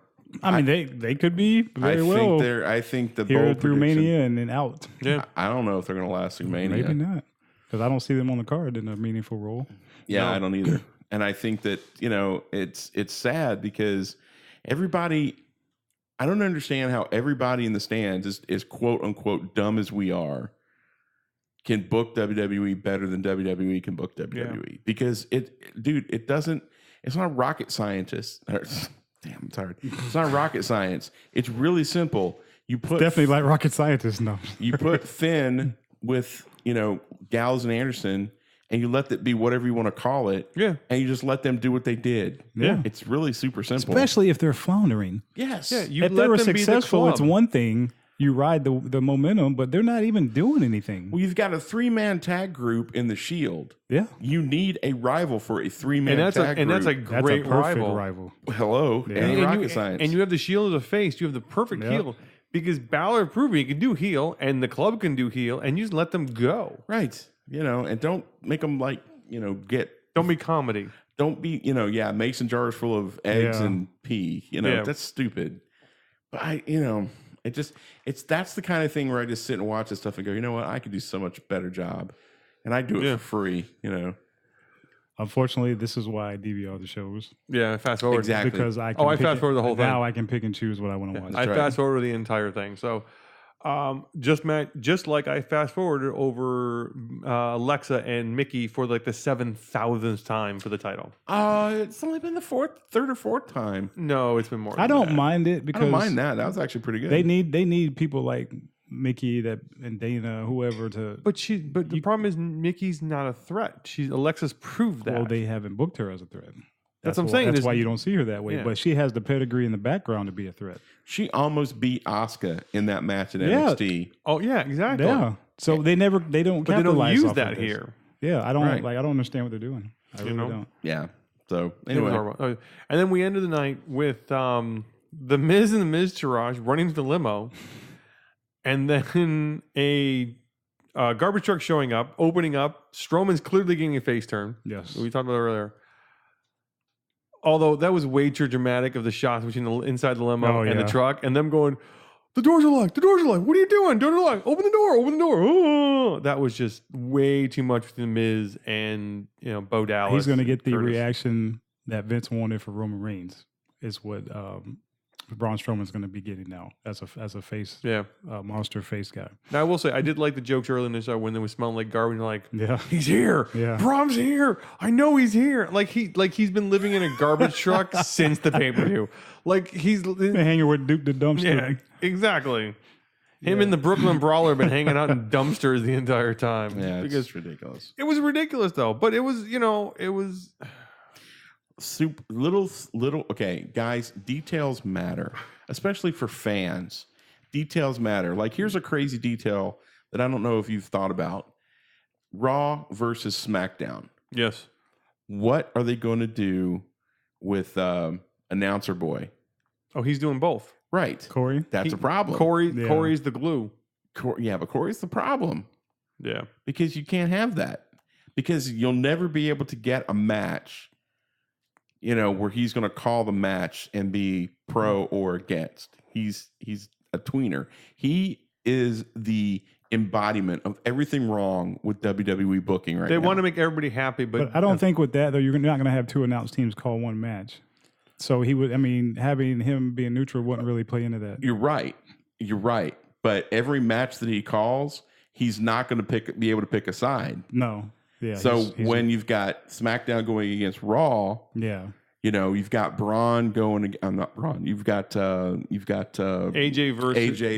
B: I mean, they could be very well
A: I think the
B: here
A: bold
B: through
A: prediction-
B: Mania and then out.
C: Yeah.
A: I don't know if they're going to last through Mania.
B: Maybe not, because I don't see them on the card in a meaningful role.
A: Yeah,
C: No.
A: I don't either. And I think that, you know, it's sad because everybody, I don't understand how everybody in the stands is quote unquote dumb as we are, can book WWE better than WWE can book WWE. Because it's not rocket scientist. Damn, I'm tired. It's not rocket science. It's really simple. You put
B: Definitely like rocket scientists. No,
A: you put Finn with, you know, Gallows and Anderson, and you let that be whatever you want to call it.
C: Yeah.
A: And you just let them do what they did.
B: Yeah.
A: It's really super simple.
B: especially if they're floundering.
A: Yes.
C: Yeah. You
B: If
C: let
B: they were
C: them be the
B: successful, it's
C: club.
B: one thing. You ride the momentum, but they're not even doing anything.
A: Well, you've got a 3-man tag group in the Shield.
B: Yeah,
A: You need a rival for a 3-man
C: And that's
A: tag
C: and
A: group.
C: that's a
B: that's
C: great
B: a perfect
C: rival.
A: Hello.
B: Yeah.
A: And
C: And
A: rocket
C: you,
A: science.
C: and you have the Shield as a face. You have the perfect
B: Yeah.
C: heel because Balor proved he can do heel, and the club can do heel, and you just let them go.
A: right. You know, and don't make them like, you know,
C: Don't be comedy.
A: don't be, you know, mason jars full of eggs
B: Yeah.
A: and pee. You know,
C: Yeah.
A: that's stupid. But that's the kind of thing where I just sit and watch this stuff and go, you know what, I could do so much better job, and I do it for free. You know,
B: unfortunately, this is why I DVR the shows
C: Yeah, fast forward.
A: Exactly.
B: because I can
C: I
B: pick
C: fast forward the whole thing.
B: Now I can pick and choose what I want to watch.
C: I
A: right.
C: fast forwarded the entire thing. So, just like I fast forwarded over Alexa and Mickey for like the 7,000th time for the title.
A: it's only been the third or fourth time.
C: No, it's been more.
B: I
C: than
B: don't
C: that.
B: mind it
A: I
B: because
A: don't mind that. That was actually pretty good.
B: they need people like Mickey and Dana, whoever to.
C: But the problem is Mickey's not a threat. Alexa's proved that.
B: Well, they haven't booked her as a threat.
C: That's what I'm
B: why-
C: saying.
B: That's
C: There's-
B: why you don't see her that way.
C: Yeah.
B: But she has the pedigree in the background to be a threat.
A: She almost beat Asuka in that match in
B: Yeah.
A: NXT.
C: Oh yeah, exactly.
B: Yeah. So they don't
C: But they don't
B: capitalize
C: use
B: off of
C: that
B: this.
C: here.
B: Yeah, I don't
A: Right.
B: I don't understand what they're doing. I really
C: know?
B: don't.
A: Yeah. So
C: It was
A: anyway,
C: horrible. Oh, and then we ended the night with the Miz and the Miz Taraj running to the limo, and then a garbage truck showing up, opening up. Strowman's clearly getting a face turn.
B: Yes.
C: We talked about it earlier. Although that was way too dramatic of the shots between the inside the limo
B: Oh,
C: and
B: yeah.
C: the truck, and them going, "The doors are locked. The doors are locked. What are you doing? Doors are locked. Open the door. Open the door." Oh, that was just way too much with the Miz and Bo Dallas.
B: He's going to get the
C: Curtis.
B: reaction that Vince wanted for Roman Reigns. Is what Braun Strowman's going to be getting now as a face,
C: Yeah.
B: monster face guy.
C: Now I will say I did like the jokes early in the show when they were smelling like garbage. Like,
B: Yeah.
C: he's here.
B: Yeah.
C: Brom's here. I know he's here. Like he's been living in a garbage truck since the pay-per-view. Like he's
B: Hanging with Duke the Dumpster.
C: yeah, exactly. Him and the Brooklyn Brawler have been hanging out in dumpsters the entire time.
A: Yeah,
C: because
A: it's ridiculous.
C: it was ridiculous though. But it was, it was.
A: Super little. Okay, guys, details matter, especially for fans. Details matter. Like, here's a crazy detail that I don't know if you've thought about: Raw versus SmackDown.
C: Yes.
A: What are they going to do with announcer boy?
C: Oh, he's doing both.
A: Right,
B: Corey.
A: That's a problem.
C: Corey's the glue.
A: Yeah, but Corey's the problem
C: Yeah.
A: because you can't have that, because you'll never be able to get a match, where he's going to call the match and be pro or against. He's a tweener. He is the embodiment of everything wrong with WWE booking right now.
C: They want to make everybody happy, but
B: I don't think with that though, you're not going to have two announced teams call one match. So he would. I mean, having him being neutral wouldn't really play into that.
A: You're right. But every match that he calls, he's not going to be able to pick a side.
B: No. Yeah.
A: So when you've got SmackDown going against Raw,
B: yeah.
A: You've got Braun going. I'm not Braun. You've got AJ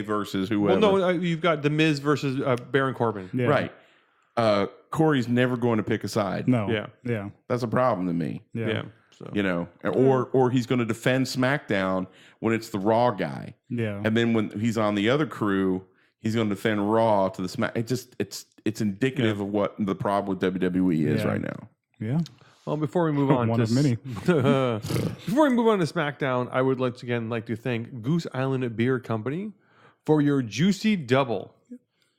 A: versus whoever.
C: Well, no, you've got The Miz versus Baron Corbin.
B: Yeah.
A: Right. Corey's never going to pick a side.
B: No.
C: Yeah.
B: Yeah.
A: That's a problem to me.
C: Yeah. So.
A: Or he's going to defend SmackDown when it's the Raw guy.
B: Yeah.
A: And then when he's on the other crew, he's going to defend Raw to the Smack. It's indicative of what the problem with WWE is right now.
B: Yeah.
C: Well, before we move on
B: One
C: to
B: of many.
C: before we move on to SmackDown, I would like to thank Goose Island Beer Company for your juicy double.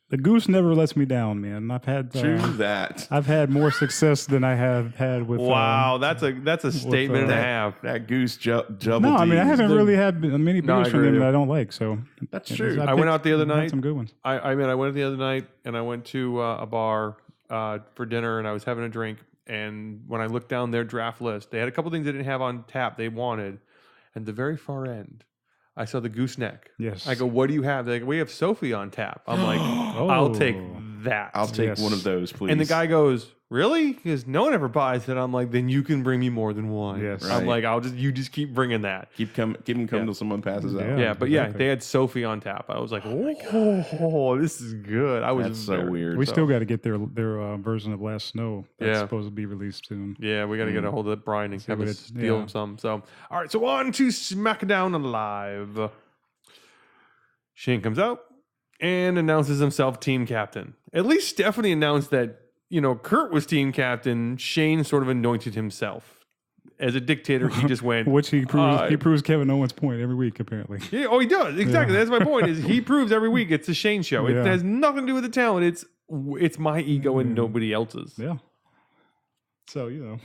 B: The Goose never lets me down, man. I've had
A: True that.
B: I've had more success than I have had with.
C: Wow, that's a statement and a half.
A: That Goose double.
B: No, I mean I
A: D's.
B: haven't really had many beers from them that I don't like. So
A: That's true.
C: I went out the other night.
B: Some good ones.
C: I went the other night and I went to a bar for dinner and I was having a drink. And when I looked down their draft list, they had a couple things they didn't have on tap they wanted. And the very far end, I saw the gooseneck.
B: Yes.
C: I go, what do you have? They're like, we have Sophie on tap. I'm like, I'll take that.
A: I'll take one of those, please.
C: And the guy goes, really? Because no one ever buys it. I'm like, then you can bring me more than one.
B: Yes.
C: I'm
A: Right.
C: like, you just keep bringing that.
A: keep him coming till someone passes out.
C: Yeah, but yeah,
B: exactly.
C: they had Sophie on tap. I was like, oh, this is good. I was
A: That's so weird.
B: We still got to get their version of Last Snow. That's
C: Yeah.
B: supposed to be released soon.
C: Yeah, we got to get a hold of Brian and have
B: what
C: us
B: it-
C: steal
B: yeah.
C: him some. So, all right, so on to SmackDown Live. Shane comes out and announces himself team captain. At least Stephanie announced that, Kurt was team captain. Shane sort of anointed himself. As a dictator, he just went.
B: Which he proves Kevin Owens' point every week, apparently.
C: Yeah, oh, he does. Exactly. That's my point. Is he proves every week it's the Shane show. It
B: Yeah.
C: has nothing to do with the talent. It's my ego and nobody else's.
B: Yeah. So,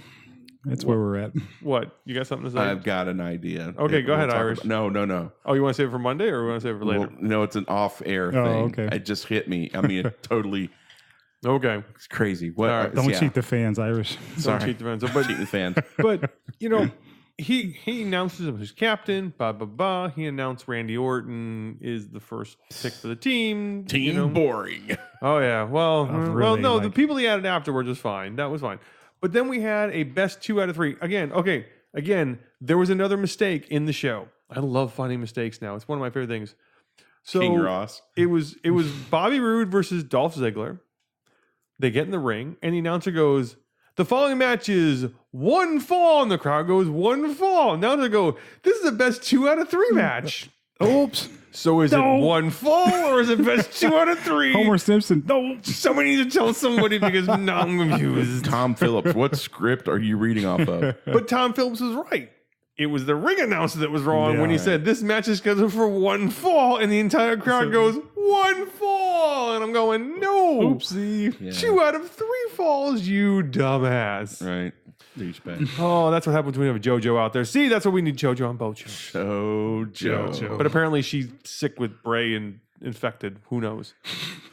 B: that's where we're at.
C: What? You got something to say?
A: I've got an idea.
C: Okay, go ahead,
A: talk
C: Irish.
A: No.
C: Oh, you want to save it for Monday or you want to save it for later?
A: Well, no, it's an off-air thing.
B: Oh, okay.
A: It just hit me. I mean, it totally.
C: Okay.
A: It's crazy. What?
C: All right.
B: Don't
A: yeah.
B: cheat the fans, Irish.
A: Sorry.
C: Don't cheat the fans. But
A: Cheat the fans.
C: But he announces him as captain. He announced Randy Orton is the first pick for the team.
A: Team boring.
C: Oh yeah. Well,
B: really,
C: no. The
B: like-
C: people he added afterwards was fine. That was fine. But then we had a best 2 out of 3 again. Okay. Again, there was another mistake in the show. I love finding mistakes now. It's one of my favorite things. So
A: King Ross.
C: it was Bobby Roode versus Dolph Ziggler. They get in the ring, and the announcer goes, the following match is 1 fall. And the crowd goes, 1 fall. And now they go, this is the best 2 out of 3 match.
B: Oops.
C: So is
B: No.
C: it 1 fall or is it best 2 out of 3?
B: Homer Simpson. No.
C: Somebody needs to tell somebody because now I'm confused.
A: Tom Phillips. What script are you reading off of?
C: But Tom Phillips was right. It was the ring announcer that was wrong when he
B: Yeah.
C: said this match is scheduled for 1 fall, and the entire crowd goes 1 fall, and I'm going no,
B: Oopsie.
A: Yeah.
C: 2 out of 3 falls, you dumbass.
A: Right. Douchebag.
C: Oh, that's what happens when we have a JoJo out there. See, that's what we need JoJo on both shows.
A: Joe.
C: But apparently she's sick with Bray and infected. Who knows?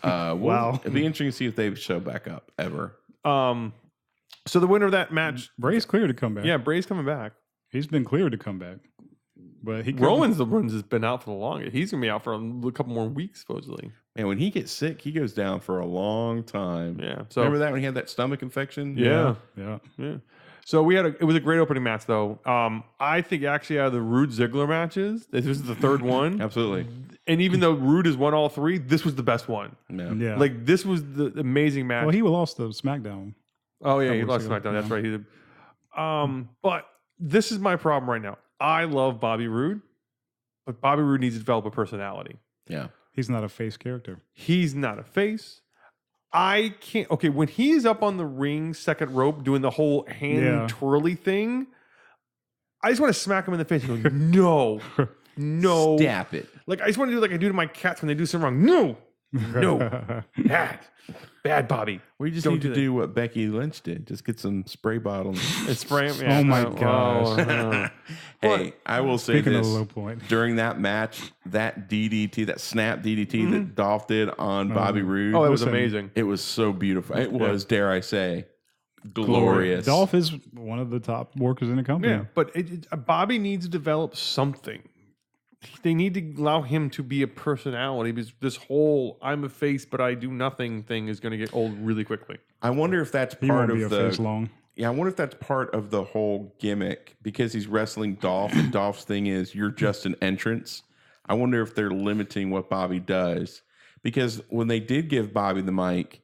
B: Wow.
A: It'd be interesting to see if they show back up ever.
C: So the winner of that match,
B: Bray's clear to come back.
C: yeah, Bray's coming back.
B: He's been cleared to come back. But he couldn't-
C: Roman's the one that's been out for the longest. He's gonna be out for a couple more weeks, supposedly.
A: And when he gets sick, he goes down for a long time.
C: Yeah. So
A: Remember that when he had that stomach infection?
C: yeah.
B: Yeah.
C: Yeah. So it was a great opening match, though. I think actually out of the Rude Ziggler matches, this was the third one.
A: Absolutely.
C: And even though Rude has won all three, this was the best one.
B: Yeah.
C: Like, this was the amazing match.
B: Well, he lost the SmackDown.
C: Oh yeah, he
B: Couple
C: lost
B: weeks ago.
C: SmackDown. That's right. He did. But this is my problem right now. I love Bobby Roode, but Bobby Roode needs to develop a personality.
A: Yeah.
B: He's not a face character.
C: He's not a face. I can't. Okay, when he's up on the ring, second rope, doing the whole hand twirly thing, I just want to smack him in the face and go, no, no.
A: Stop it.
C: Like, I just want to do like I do to my cats when they do something wrong. No, no, bad, Bobby.
A: We just
C: Don't
A: need to
C: do
A: do what Becky Lynch did. Just get some spray bottles.
C: And spray him.
B: Oh my gosh.
A: Hey, I will say
B: Speaking of
A: this.
B: a low point.
A: During that match, that DDT, that snap DDT that Dolph did on Bobby Roode,
C: Oh, it was
B: Listen,
C: amazing.
A: it was so beautiful. It was, dare I say, glorious.
B: Dolph is one of the top workers in the company.
C: Yeah, but Bobby needs to develop something. They need to allow him to be a personality because this whole "I'm a face but I do nothing" thing is going to get old really quickly.
A: I wonder if that's
B: He
A: part
B: won't be
A: of
B: a
A: the
B: face long.
A: Yeah, I wonder if that's part of the whole gimmick because he's wrestling Dolph, and Dolph's thing is you're just an entrance. I wonder if they're limiting what Bobby does because when they did give Bobby the mic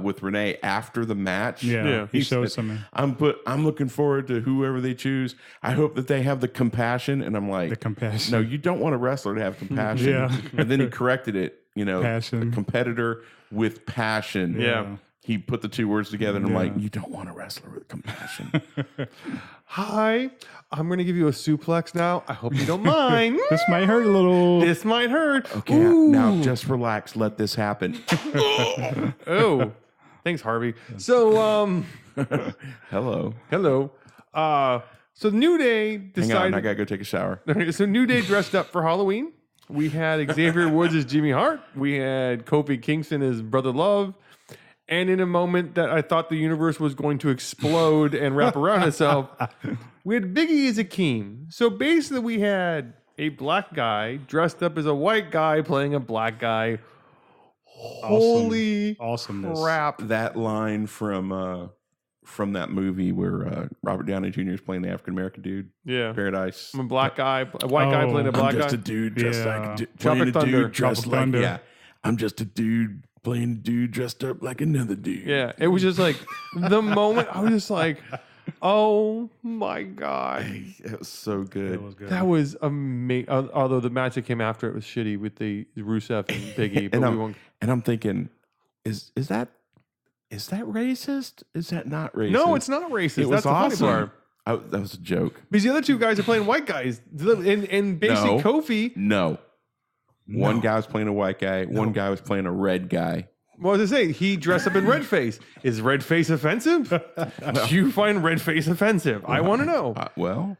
A: with Renee after the match,
B: He showed something.
A: I'm looking forward to whoever they choose. I hope that they have the compassion, and I'm like,
B: The compassion.
A: no, you don't want a wrestler to have compassion.
B: Yeah.
A: And then he corrected it.
B: Passion.
A: The competitor with passion.
C: Yeah.
A: He put the two words together, and I'm
B: Yeah.
A: like, you don't want a wrestler with compassion.
C: Hi, I'm going to give you a suplex now. I hope you don't mind.
B: This might hurt a little.
C: This might hurt.
A: Okay, now just relax. Let this happen.
C: Oh, thanks, Harvey. So,
A: Hello.
C: hello. So New Day
A: Hang
C: decided.
A: on, I gotta go take a shower.
C: So New Day dressed up for Halloween. We had Xavier Woods as Jimmy Hart. We had Kofi Kingston as Brother Love. And in a moment that I thought the universe was going to explode and wrap around itself, we had Biggie as Akeem. So basically we had a black guy dressed up as a white guy playing a black guy. Holy
B: Awesomeness.
C: crap.
A: That line from that movie where Robert Downey Jr. is playing the African American dude,
C: Yeah.
A: Paradise.
C: I'm a black guy, a white guy
B: Oh,
C: playing a
A: I'm
C: black
A: just
C: guy.
A: a dude dressed
B: Yeah.
A: like a dude.
C: Tropic
A: Playing a
C: Thunder.
A: dude dressed
B: Tropic
A: like
B: Thunder.
A: yeah. I'm just a dude playing a dude dressed up like another dude.
C: Yeah. It was just like the moment I was just like, oh my God.
A: It was so good.
B: That was good.
C: That was amazing. Although the match that came after it was shitty with the Rusev and Biggie. But
A: and I'm thinking, is that racist? Is that not racist?
C: no, it's not racist.
A: It was
C: That's the funny
A: awesome.
C: part.
A: That was a joke.
C: Because the other two guys are playing white guys. And basically
A: No.
C: Kofi,
A: No. One guy was playing a white guy. One guy was playing a red guy.
C: what was I saying? He dressed up in red face. Is red face offensive? Do you find red face offensive? I want to know.
A: Well,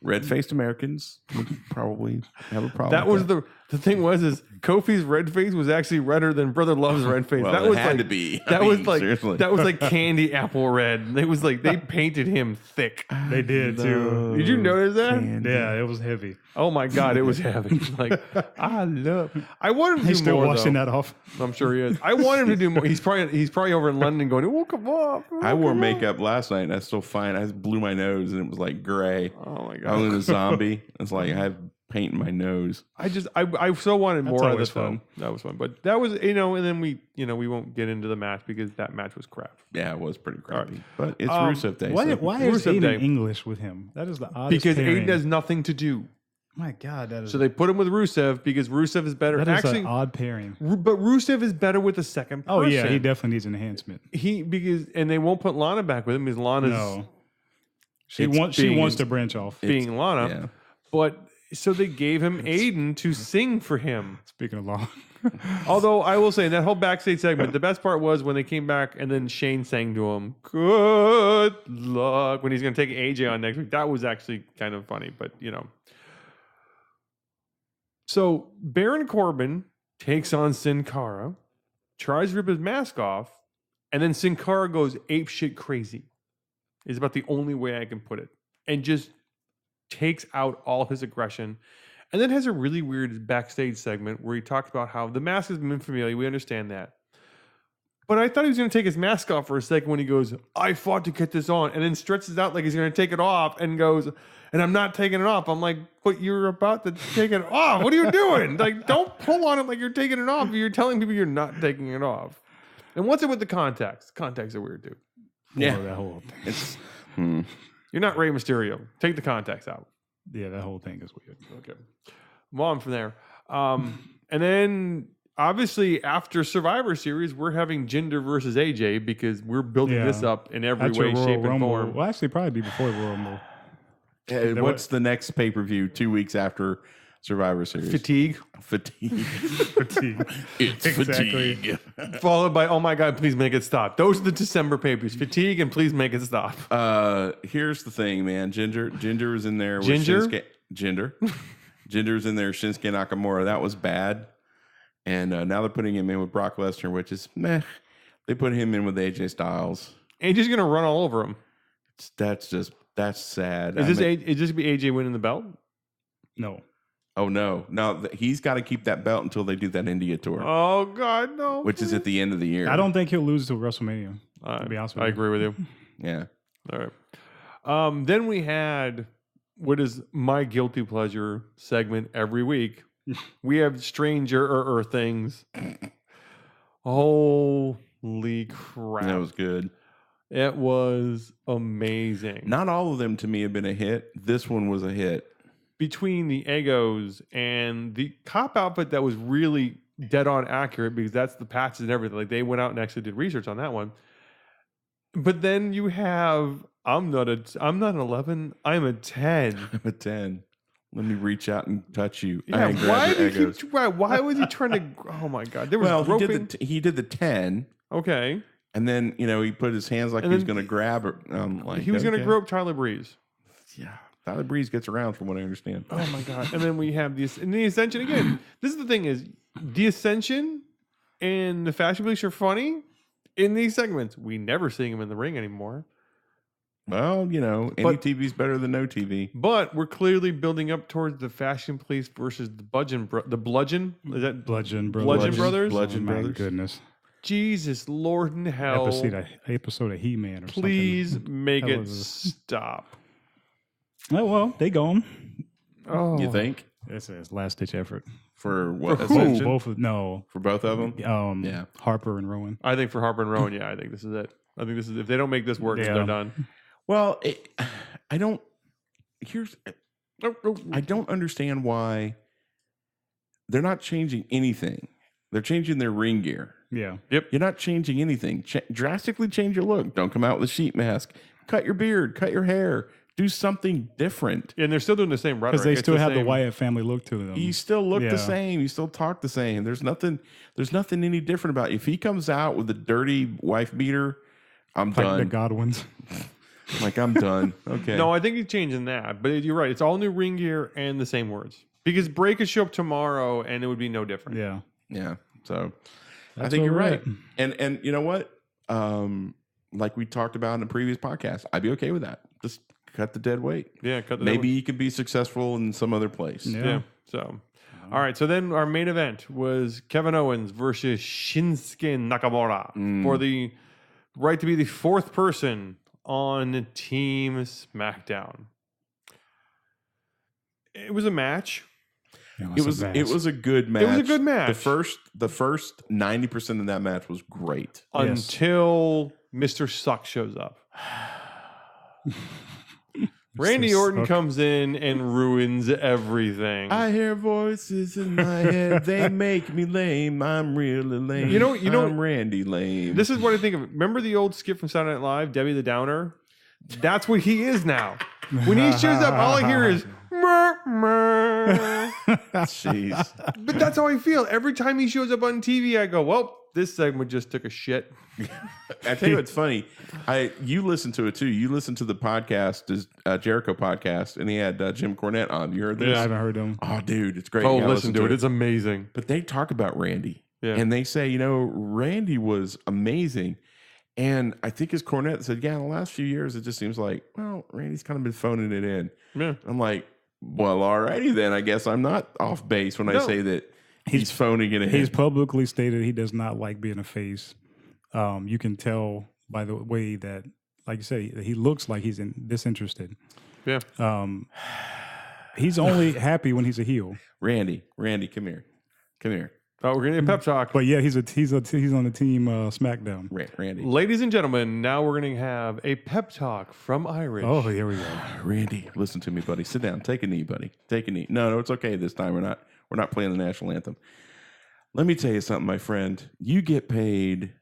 A: red-faced Americans would probably have a problem.
C: That was
A: with
C: the thing is Kofi's red face was actually redder than Brother Love's red face.
A: Well,
C: that
A: it
C: was
A: had
C: like,
A: to be.
C: That
A: I
C: was
A: mean,
C: like
A: seriously.
C: that was like candy apple red. It was like they painted him thick.
B: They did too.
C: Did you notice that?
B: Yeah, it was heavy.
C: Oh my God, it was heavy. Like I want him to
B: He's
C: do
B: still
C: more.
B: washing
C: Though.
B: that off.
C: I'm sure he is. I want him to do more. He's probably over in London going, oh come on.
A: I wore makeup last night and I still fine. I blew my nose and it was like gray.
C: Oh my
A: I was
C: God.
A: a zombie. It's like I have paint in my nose.
C: I so wanted
B: That's
C: more of
B: always
C: this film.
B: fun.
C: That was fun. But that was and then we won't get into the match because that match was crap.
A: Yeah, it was pretty crappy. But it's
C: Um,
A: Rusev Day.
B: Why,
A: so-
B: why is
C: Rusev
B: Aiden
C: Day.
B: English with him? That is the oddest
C: Because
B: pairing.
C: Aiden has nothing to do.
B: My God, that is
C: So they put him with Rusev because Rusev is better.
B: that is
C: Actually,
B: an odd pairing.
C: but Rusev is better with the second person.
B: Oh yeah, he definitely needs enhancement.
C: And they won't put Lana back with him because Lana's
B: No, she
A: It's
B: wants
A: being-
B: to branch off.
C: being Lana.
A: yeah.
C: But so they gave him Aiden to sing for him.
B: Speaking of law,
C: Although I will say that whole backstage segment, the best part was when they came back and then Shane sang to him, "Good luck," when he's going to take AJ on next week. That was actually kind of funny, but So Baron Corbin takes on Sin Cara, tries to rip his mask off, and then Sin Cara goes apeshit crazy. Is about the only way I can put it, and just takes out all his aggression. And then has a really weird backstage segment where he talks about how the mask has been familiar. We understand that. But I thought he was going to take his mask off for a second when he goes, I fought to get this on, and then stretches out like he's going to take it off and goes, and I'm not taking it off. I'm like, but you're about to take it off. What are you doing? Like, don't pull on it like you're taking it off. You're telling people you're not taking it off. And what's it with the contacts? Contacts are weird, dude.
B: Yeah, that whole thing.
A: It's,
C: You're not Rey Mysterio. Take the contacts out.
B: Yeah, that whole thing is weird.
C: Okay. Move on from there. And then obviously after Survivor Series, we're having Jinder versus AJ because we're building this up in every way,
B: Royal
C: shape, and
B: Rumble.
C: form.
B: Well, actually, probably be before the Royal Rumble.
A: what's the next pay-per-view 2 weeks after Survivor Series?
C: Fatigue.
B: Fatigue.
A: It's
B: Exactly.
A: fatigue.
C: Followed by, oh my God, please make it stop. Those are the December pay-per-views. Fatigue and please make it stop.
A: Here's the thing, man. Ginger was in there with
C: Ginger?
A: Shinsuke. Ginger was in there, Shinsuke Nakamura. That was bad. And now they're putting him in with Brock Lesnar, which is meh. They put him in with AJ Styles.
C: AJ's going to run all over him.
A: That's sad.
C: Is this be AJ winning the belt?
B: No.
A: Oh, no. No, he's got to keep that belt until they do that India tour,
C: Oh, God, no.
A: which is at the end of the year.
B: I don't think he'll lose to WrestleMania, to be honest with
C: I
B: you.
C: agree with you.
A: Yeah.
C: All right. Then we had what is my guilty pleasure segment every week. We have Stranger Things. Holy crap.
A: That was good.
C: It was amazing.
A: Not all of them to me have been a hit. This one was a hit.
C: Between the Egos and the cop outfit that was really dead on accurate because that's the patches and everything. Like they went out and actually did research on that one. But then you have I'm not an 11, I'm a 10.
A: I'm a 10. Let me reach out and touch you.
C: Yeah,
A: and grab your egos.
C: why was he trying to? Oh my God! There was
A: Well,
C: groping.
A: he did the 10,
C: Okay,
A: and then he put his hands like
C: And
A: he was
C: then
A: going to grab her. Like
C: he was going to
A: okay.
C: grope Tyler Breeze.
A: Yeah, Tyler Breeze gets around, from what I understand.
C: Oh my God! And then we have the Ascension again. This is the thing: is the Ascension and the Fashion Police are funny in these segments. We never see them in the ring anymore.
A: Well, any TV's better than no TV.
C: But we're clearly building up towards the Fashion Police versus the Bludgeon. Is that
B: Bludgeon Brothers.
C: Bludgeon Brothers?
A: Bludgeon
B: My
A: Brothers.
B: goodness.
C: Jesus, Lord in hell!
B: Episode of He-Man or
C: Please
B: something.
C: make
B: Hell
C: it
B: is
C: stop.
B: Oh, well, they gone.
C: Oh,
A: You think
B: It's a last-ditch effort.
A: for what?
C: For who?
A: Ascension?
B: For
A: For both of them? Yeah.
B: Harper and Rowan.
C: I think for Harper and Rowan, yeah, I think this is it. I think this is if they don't make this work,
B: Yeah.
C: they're done.
A: Well, I don't understand why they're not changing anything. They're changing their ring gear.
B: Yeah.
A: You're not changing anything. Drastically change your look. Don't come out with a sheet mask. Cut your beard. Cut your hair. Do something different.
C: Yeah, and they're still doing the same rhetoric.
B: Because they
C: It's
B: still have the
C: same-
B: Wyatt family look to them.
A: You still look
B: Yeah.
A: the same. You still talk the same. There's nothing any different about you. If he comes out with a dirty wife beater, I'm
B: like the
A: done.
B: Godwins.
A: Like I'm done. Okay.
C: No, I think he's changing that. But you're right. It's all new ring gear and the same words. Because Bray could show up tomorrow and it would be no different.
B: Yeah.
A: Yeah. So I
B: That's
A: think
B: where
A: you're
B: we're
A: right.
B: at.
A: And you know what? Like we talked about in a previous podcast, I'd be okay with that. Just cut the dead weight.
C: Yeah, cut the
A: Maybe you could be successful in some other place.
B: Yeah.
C: So, all right. So then our main event was Kevin Owens versus Shinsuke Nakamura for the right to be the fourth person on Team SmackDown. It was a match.
B: Yeah,
A: It was a good match.
C: It was a good match.
A: The first 90% of that match was great.
C: Until Mr. Suck shows up. Randy Orton comes in and ruins everything.
A: I hear voices in my head. They make me lame. I'm really lame.
C: You know-
A: I'm Randy Lame.
C: This is what I think of. Remember the old skit from Saturday Night Live, Debbie the Downer? That's what he is now. When he shows up, all I hear is "Meh, meh."
A: Jeez.
C: But that's how I feel. Every time he shows up on TV, I go, well, this segment just took a shit.
A: I tell you what's funny. You listen to it too. You listen to the podcast, Jericho podcast, and he had Jim Cornette on. You heard this?
B: I haven't heard them.
A: Oh, dude, it's great.
C: Oh,
A: You gotta
C: listen to it. It's amazing.
A: But they talk about Randy.
C: Yeah.
A: And they say, Randy was amazing. And I think his Cornette said, yeah, in the last few years, it just seems like, well, Randy's kind of been phoning it in.
C: Yeah.
A: I'm like, well, alrighty then. I guess I'm not off base when I say that he's phoning it in.
B: He's publicly stated he does not like being a face. You can tell by the way that, like you say, he looks like he's disinterested.
C: Yeah.
B: He's only happy when he's a heel.
A: Randy, come here.
C: Oh, we're getting a pep talk.
B: But yeah, he's on the team Smackdown.
A: Randy.
C: Ladies and gentlemen, now we're going to have a pep talk from Irish.
B: Oh, here we go.
A: Randy, listen to me, buddy. Sit down. Take a knee, buddy. Take a knee. No, it's okay this time. We're not playing the national anthem. Let me tell you something, my friend. You get paid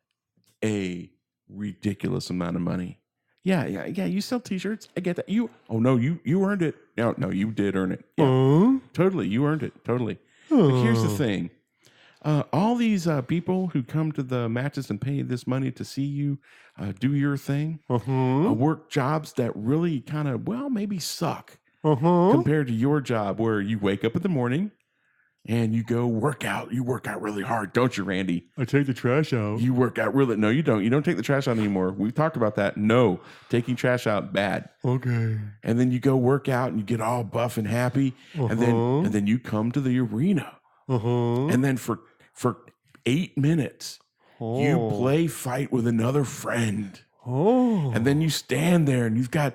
A: a ridiculous amount of money. Yeah. You sell T-shirts. I get that. You earned it. No, you did earn it. Yeah, totally. You earned it. Totally. But here's the thing. All these people who come to the matches and pay this money to see you do your thing, work jobs that really kind of, maybe suck compared to your job where you wake up in the morning and you go work out. You work out really hard, don't you, Randy?
C: I take the trash out.
A: You work out really. No, you don't. You don't take the trash out anymore. We've talked about that. No, taking trash out, bad.
C: Okay.
A: And then you go work out and you get all buff and happy. And then you come to the arena. And then for 8 minutes, you play fight with another friend. And then you stand there and you got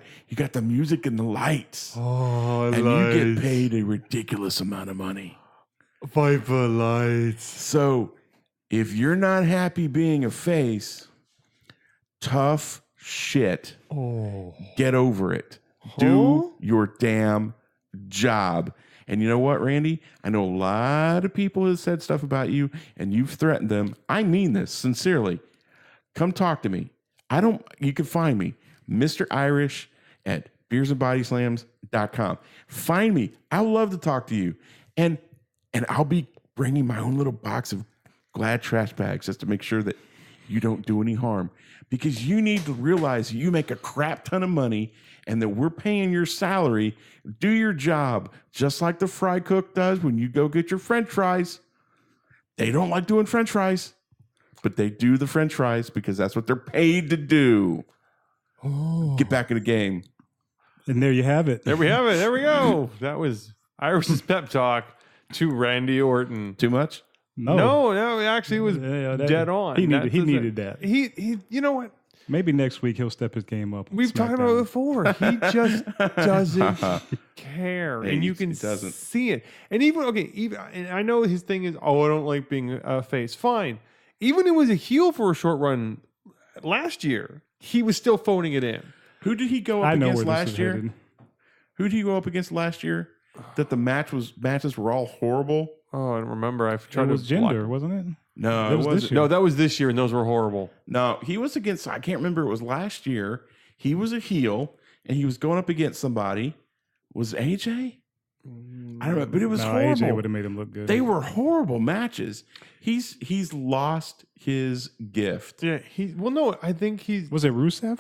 A: the music and the lights. And you get paid a ridiculous amount of money.
C: Viper lights.
A: So if you're not happy being a face, tough shit. Get over it. Do your damn job. And you know what, Randy? I know a lot of people have said stuff about you and you've threatened them. I mean this sincerely. Come talk to me. You can find me, Mr. Irish at beersandbodyslams.com. Find me. I love to talk to you. And I'll be bringing my own little box of Glad trash bags just to make sure that you don't do any harm. Because you need to realize you make a crap ton of money and that we're paying your salary. Do your job just like the fry cook does when you go get your French fries. They don't like doing French fries, but they do the French fries because that's what they're paid to do. Get back in the game.
B: And there you have it.
C: There we have it. There we go. That was Irish's pep talk to Randy Orton.
A: Too much?
C: No, it actually was dead on.
B: He needed that.
C: He you know what?
B: Maybe next week he'll step his game up.
C: We've talked about it before. He just doesn't care, and you can see it. And even and I know his thing is, I don't like being a face. Fine. Even it was a heel for a short run last year. He was still phoning it in.
A: Who did he go up against last year? Who did he go up against last year? That the matches were all horrible.
C: Oh, I don't remember. I've tried
B: it was Gender, wasn't it?
A: No, it wasn't.
C: No, that was this year, and those were horrible.
A: No, he was against, I can't remember, it was last year. He was a heel, and he was going up against somebody. Was AJ? I don't know, but it was horrible.
B: AJ would have made him look good.
A: They were horrible matches. He's lost his gift.
C: Yeah, I think he's...
B: Was it Rusev?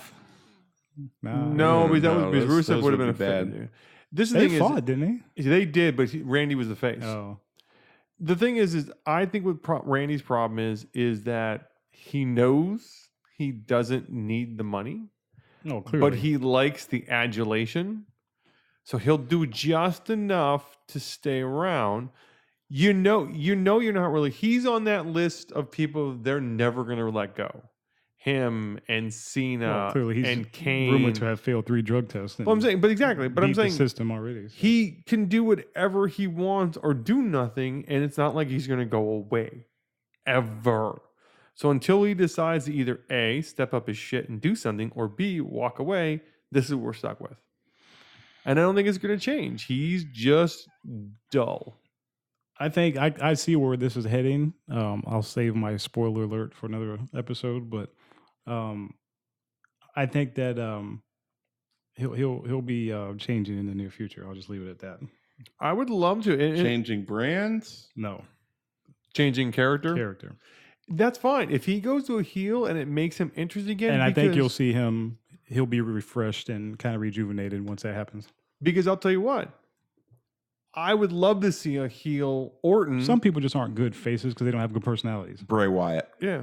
C: No, because Rusev would have been a bad.
B: They fought, didn't they?
C: They did, but Randy was the face.
B: Oh.
C: The thing is I think what Randy's problem is that he knows he doesn't need the money.
B: No, clearly.
C: But he likes the adulation. So he'll do just enough to stay around. You know you're not really. He's on that list of people they're never going to let go. Him and Cena and Kane.
B: Rumored to have failed 3 drug tests.
C: Well, I'm saying, but exactly. But I'm saying
B: the system already. So.
C: He can do whatever he wants or do nothing, and it's not like he's going to go away ever. So until he decides to either A, step up his shit and do something, or B, walk away, this is what we're stuck with. And I don't think it's going to change. He's just dull.
B: I think I see where this is heading. I'll save my spoiler alert for another episode, but I think that he'll be changing in the near future. I'll just leave it at that.
C: I would love to.
A: Changing brands?
B: No.
C: Changing character?
B: Character.
C: That's fine. If he goes to a heel and it makes him interesting again.
B: And I think you'll see he'll be refreshed and kind of rejuvenated once that happens.
C: Because I'll tell you what. I would love to see a heel Orton.
B: Some people just aren't good faces because they don't have good personalities.
A: Bray Wyatt.
C: Yeah.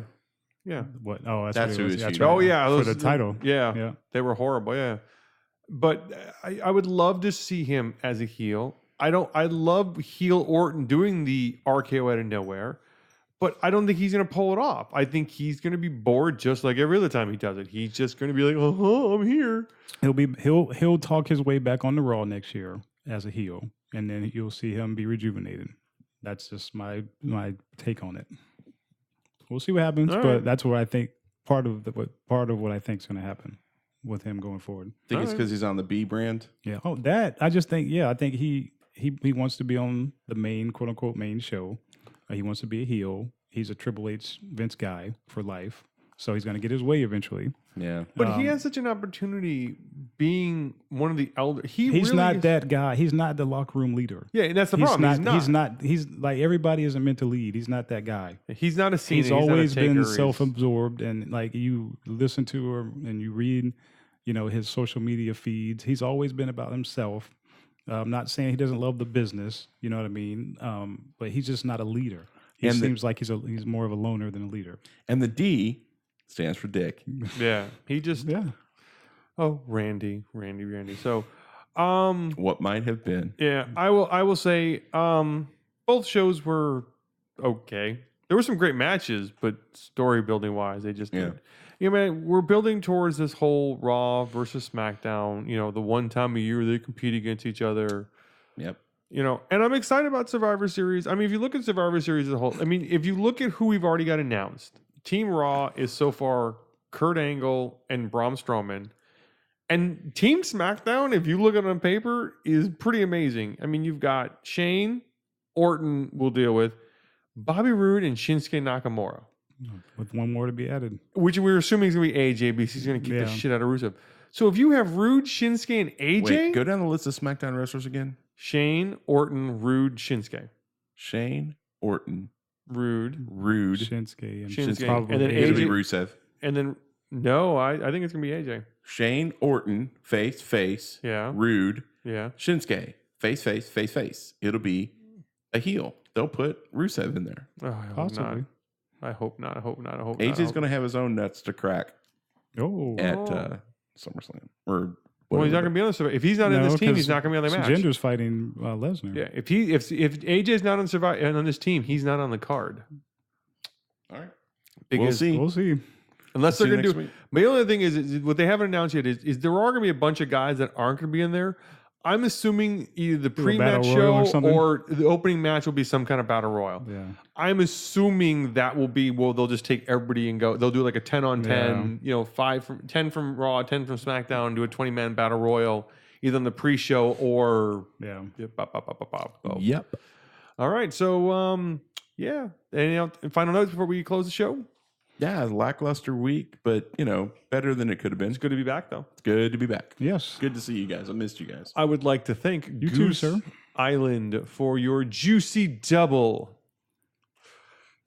C: Yeah.
B: What? Oh,
A: that's who is.
C: Oh, yeah.
B: For the title.
C: Yeah. They were horrible. Yeah. But I would love to see him as a heel. I love heel Orton doing the RKO out of nowhere. But I don't think he's going to pull it off. I think he's going to be bored just like every other time he does it. He's just going to be like, I'm here.
B: He'll talk his way back on the Raw next year as a heel, and then you'll see him be rejuvenated. That's just my take on it. We'll see what happens, but that's what I think. Part of what I think is going to happen with him going forward.
A: Think it's because he's on the B brand.
B: Yeah. Oh, that I just think. Yeah, I think he wants to be on the main quote unquote main show. He wants to be a heel. He's a Triple H Vince guy for life, so he's going to get his way eventually.
A: Yeah,
C: but he has such an opportunity being one of the elder. He's
B: really not that guy. He's not the locker room leader.
C: Yeah, and that's the problem.
B: He's not. He's like everybody isn't meant to lead. He's not that guy.
C: He's not a Cena.
B: He's always been self-absorbed, and like you listen to him and you read, his social media feeds. He's always been about himself. I'm not saying he doesn't love the business. You know what I mean? But he's just not a leader. He seems like he's more of a loner than a leader.
A: And the D stands for Dick.
C: Yeah, he just Oh, Randy. So,
A: what might have been?
C: Yeah, I will say, both shows were okay. There were some great matches, but story building wise, they just didn't. Man, we're building towards this whole Raw versus SmackDown. The one time a year they compete against each other.
A: Yep.
C: And I'm excited about Survivor Series. I mean, if you look at Survivor Series as a whole, if you look at who we've already got announced, Team Raw is so far Kurt Angle and Braun Strowman. And Team SmackDown, if you look at it on paper, is pretty amazing. I mean, you've got Shane, Orton we'll deal with, Bobby Roode, and Shinsuke Nakamura.
B: With one more to be added.
C: Which we're assuming is going to be AJ because he's going to kick the shit out of Rusev. So if you have Roode, Shinsuke, and AJ...
A: Wait, go down the list of SmackDown wrestlers again.
C: Shane, Orton, Roode, Shinsuke.
A: Shane, Orton,
C: Roode,
B: Shinsuke,
C: and then AJ
A: Rusev.
C: And then no, I think it's gonna be AJ.
A: Shane, Orton, face.
C: Yeah.
A: Roode.
C: Yeah.
A: Shinsuke, face. It'll be a heel. They'll put Rusev in there.
C: Oh, I hope not.
A: AJ's gonna have his own nuts to crack. At SummerSlam or.
C: Well, he's not going to be on Survivor. If he's not in this team, he's not going to be on the match.
B: Jinder's fighting Lesnar.
C: Yeah, if AJ's not on Survivor on this team, he's not on the card.
A: All right,
B: we'll see.
C: Unless they're going to do. But the only thing is what they haven't announced yet is there are going to be a bunch of guys that aren't going to be in there. I'm assuming either the pre-match show or the opening match will be some kind of battle royal.
B: Yeah.
C: I'm assuming that will be, they'll just take everybody and go. They'll do like a 10-on-10, 10 from Raw, 10 from SmackDown, do a 20-man battle royal, either on the pre-show or
A: Yep.
C: All right. So any final notes before we close the show?
A: Yeah, lackluster week, but better than it could have been.
C: It's good to be back, though.
A: It's good to be back.
B: Yes.
A: Good to see you guys. I missed you guys.
C: I would like to thank
B: you
C: Goose
B: too, sir.
C: Island for your juicy double.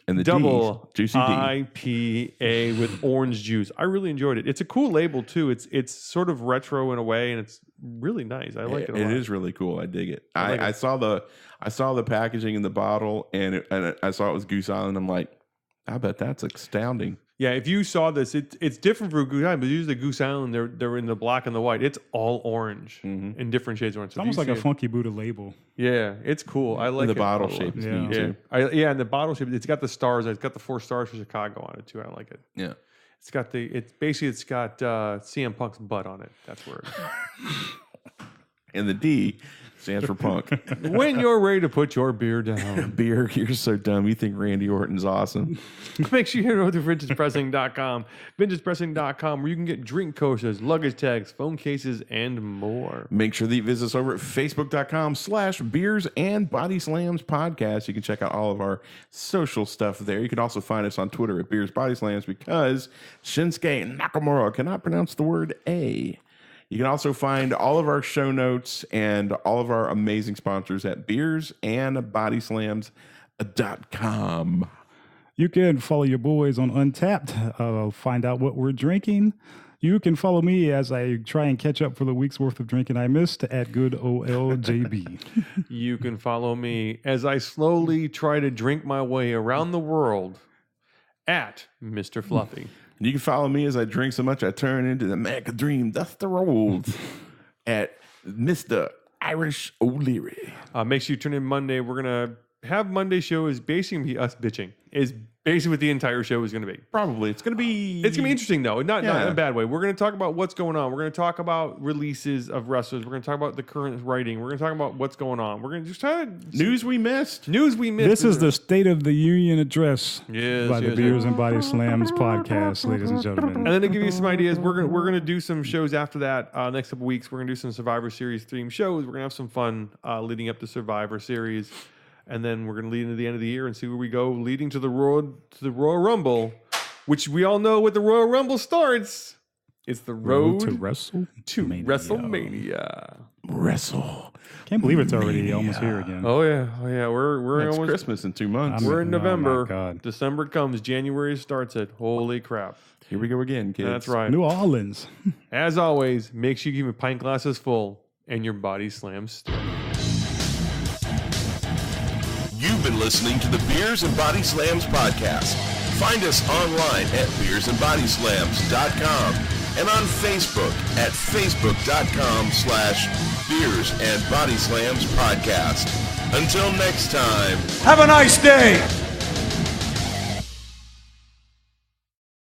A: And the
C: double
A: Juicy D.
C: IPA with orange juice. I really enjoyed it. It's a cool label too. It's sort of retro in a way, and it's really nice. I like it a lot.
A: It is really cool. I dig it. I saw the packaging in the bottle, and I saw it was Goose Island. I'm like, I bet that's astounding.
C: Yeah, if you saw this, it's different for Goose Island, but usually Goose Island, they're in the black and the white. It's all orange in different shades of orange.
B: It's almost like a Funky Buddha label.
C: Yeah, it's cool. I like
A: the
C: it.
A: bottle shape is neat too.
C: And the bottle shape, it's got the stars. It's got the 4 stars for Chicago on it too. I like it.
A: Yeah.
C: It's got CM Punk's butt on it. That's where
A: And the D stands for Punk.
C: When you're ready to put your beer down.
A: Beer, you're so dumb. You think Randy Orton's awesome.
C: Make sure you head over to VintagePressing.com. VintagePressing.com, where you can get drink coasters, luggage tags, phone cases, and more.
A: Make sure that you visit us over at Facebook.com/Beers and Body Slams Podcast. You can check out all of our social stuff there. You can also find us on Twitter at Beers Body Slams because Shinsuke Nakamura cannot pronounce the word A. You can also find all of our show notes and all of our amazing sponsors at beersandbodyslams.com.
B: You can follow your boys on Untappd. Find out what we're drinking. You can follow me as I try and catch up for the week's worth of drinking I missed at GoodOLJB.
C: You can follow me as I slowly try to drink my way around the world at Mr. Fluffy.
A: You can follow me as I drink so much I turn into the Mac of Dream Dust Rolls at Mr. Irish O'Leary.
C: Make sure you tune in Monday. We're going to have Monday show is basically us bitching. is basically what the entire show is going to be.
A: Probably. It's going to be
C: interesting, though. Not in
A: Yeah.
C: a bad way. We're going to talk about what's going on. We're going to talk about releases of wrestlers. We're going to talk about the current writing. We're going to talk about what's going on. We're going to just try to...
A: news we missed.
C: News we missed.
B: This is the State of the Union address
C: Yes,
B: by the
C: yes,
B: Beers and Body Slams podcast, ladies and gentlemen.
C: And then to give you some ideas, we're gonna do some shows after that. Next couple weeks, we're gonna do some Survivor Series themed shows. We're gonna have some fun leading up to Survivor Series, and then we're gonna lead into the end of the year and see where we go, leading to the Royal Rumble, which we all know what the Royal Rumble starts. It's the road
B: to
C: WrestleMania.
A: Wrestle.
B: Can't believe it's already almost here again.
C: Oh yeah. We're
A: It's
C: almost
A: Christmas in 2 months.
C: We're in
B: Oh, my
C: November.
B: God.
C: December comes. January starts it. Holy crap!
A: Here we go again, kids.
C: That's right.
B: New Orleans.
C: As always, make sure you keep your pint glasses full and your body slams still.
F: You've been listening to the Beers and Body Slams podcast. Find us online at beersandbodyslams.com and on Facebook at facebook.com/Beers and Body Slams podcast. Until next time.
D: Have a nice day.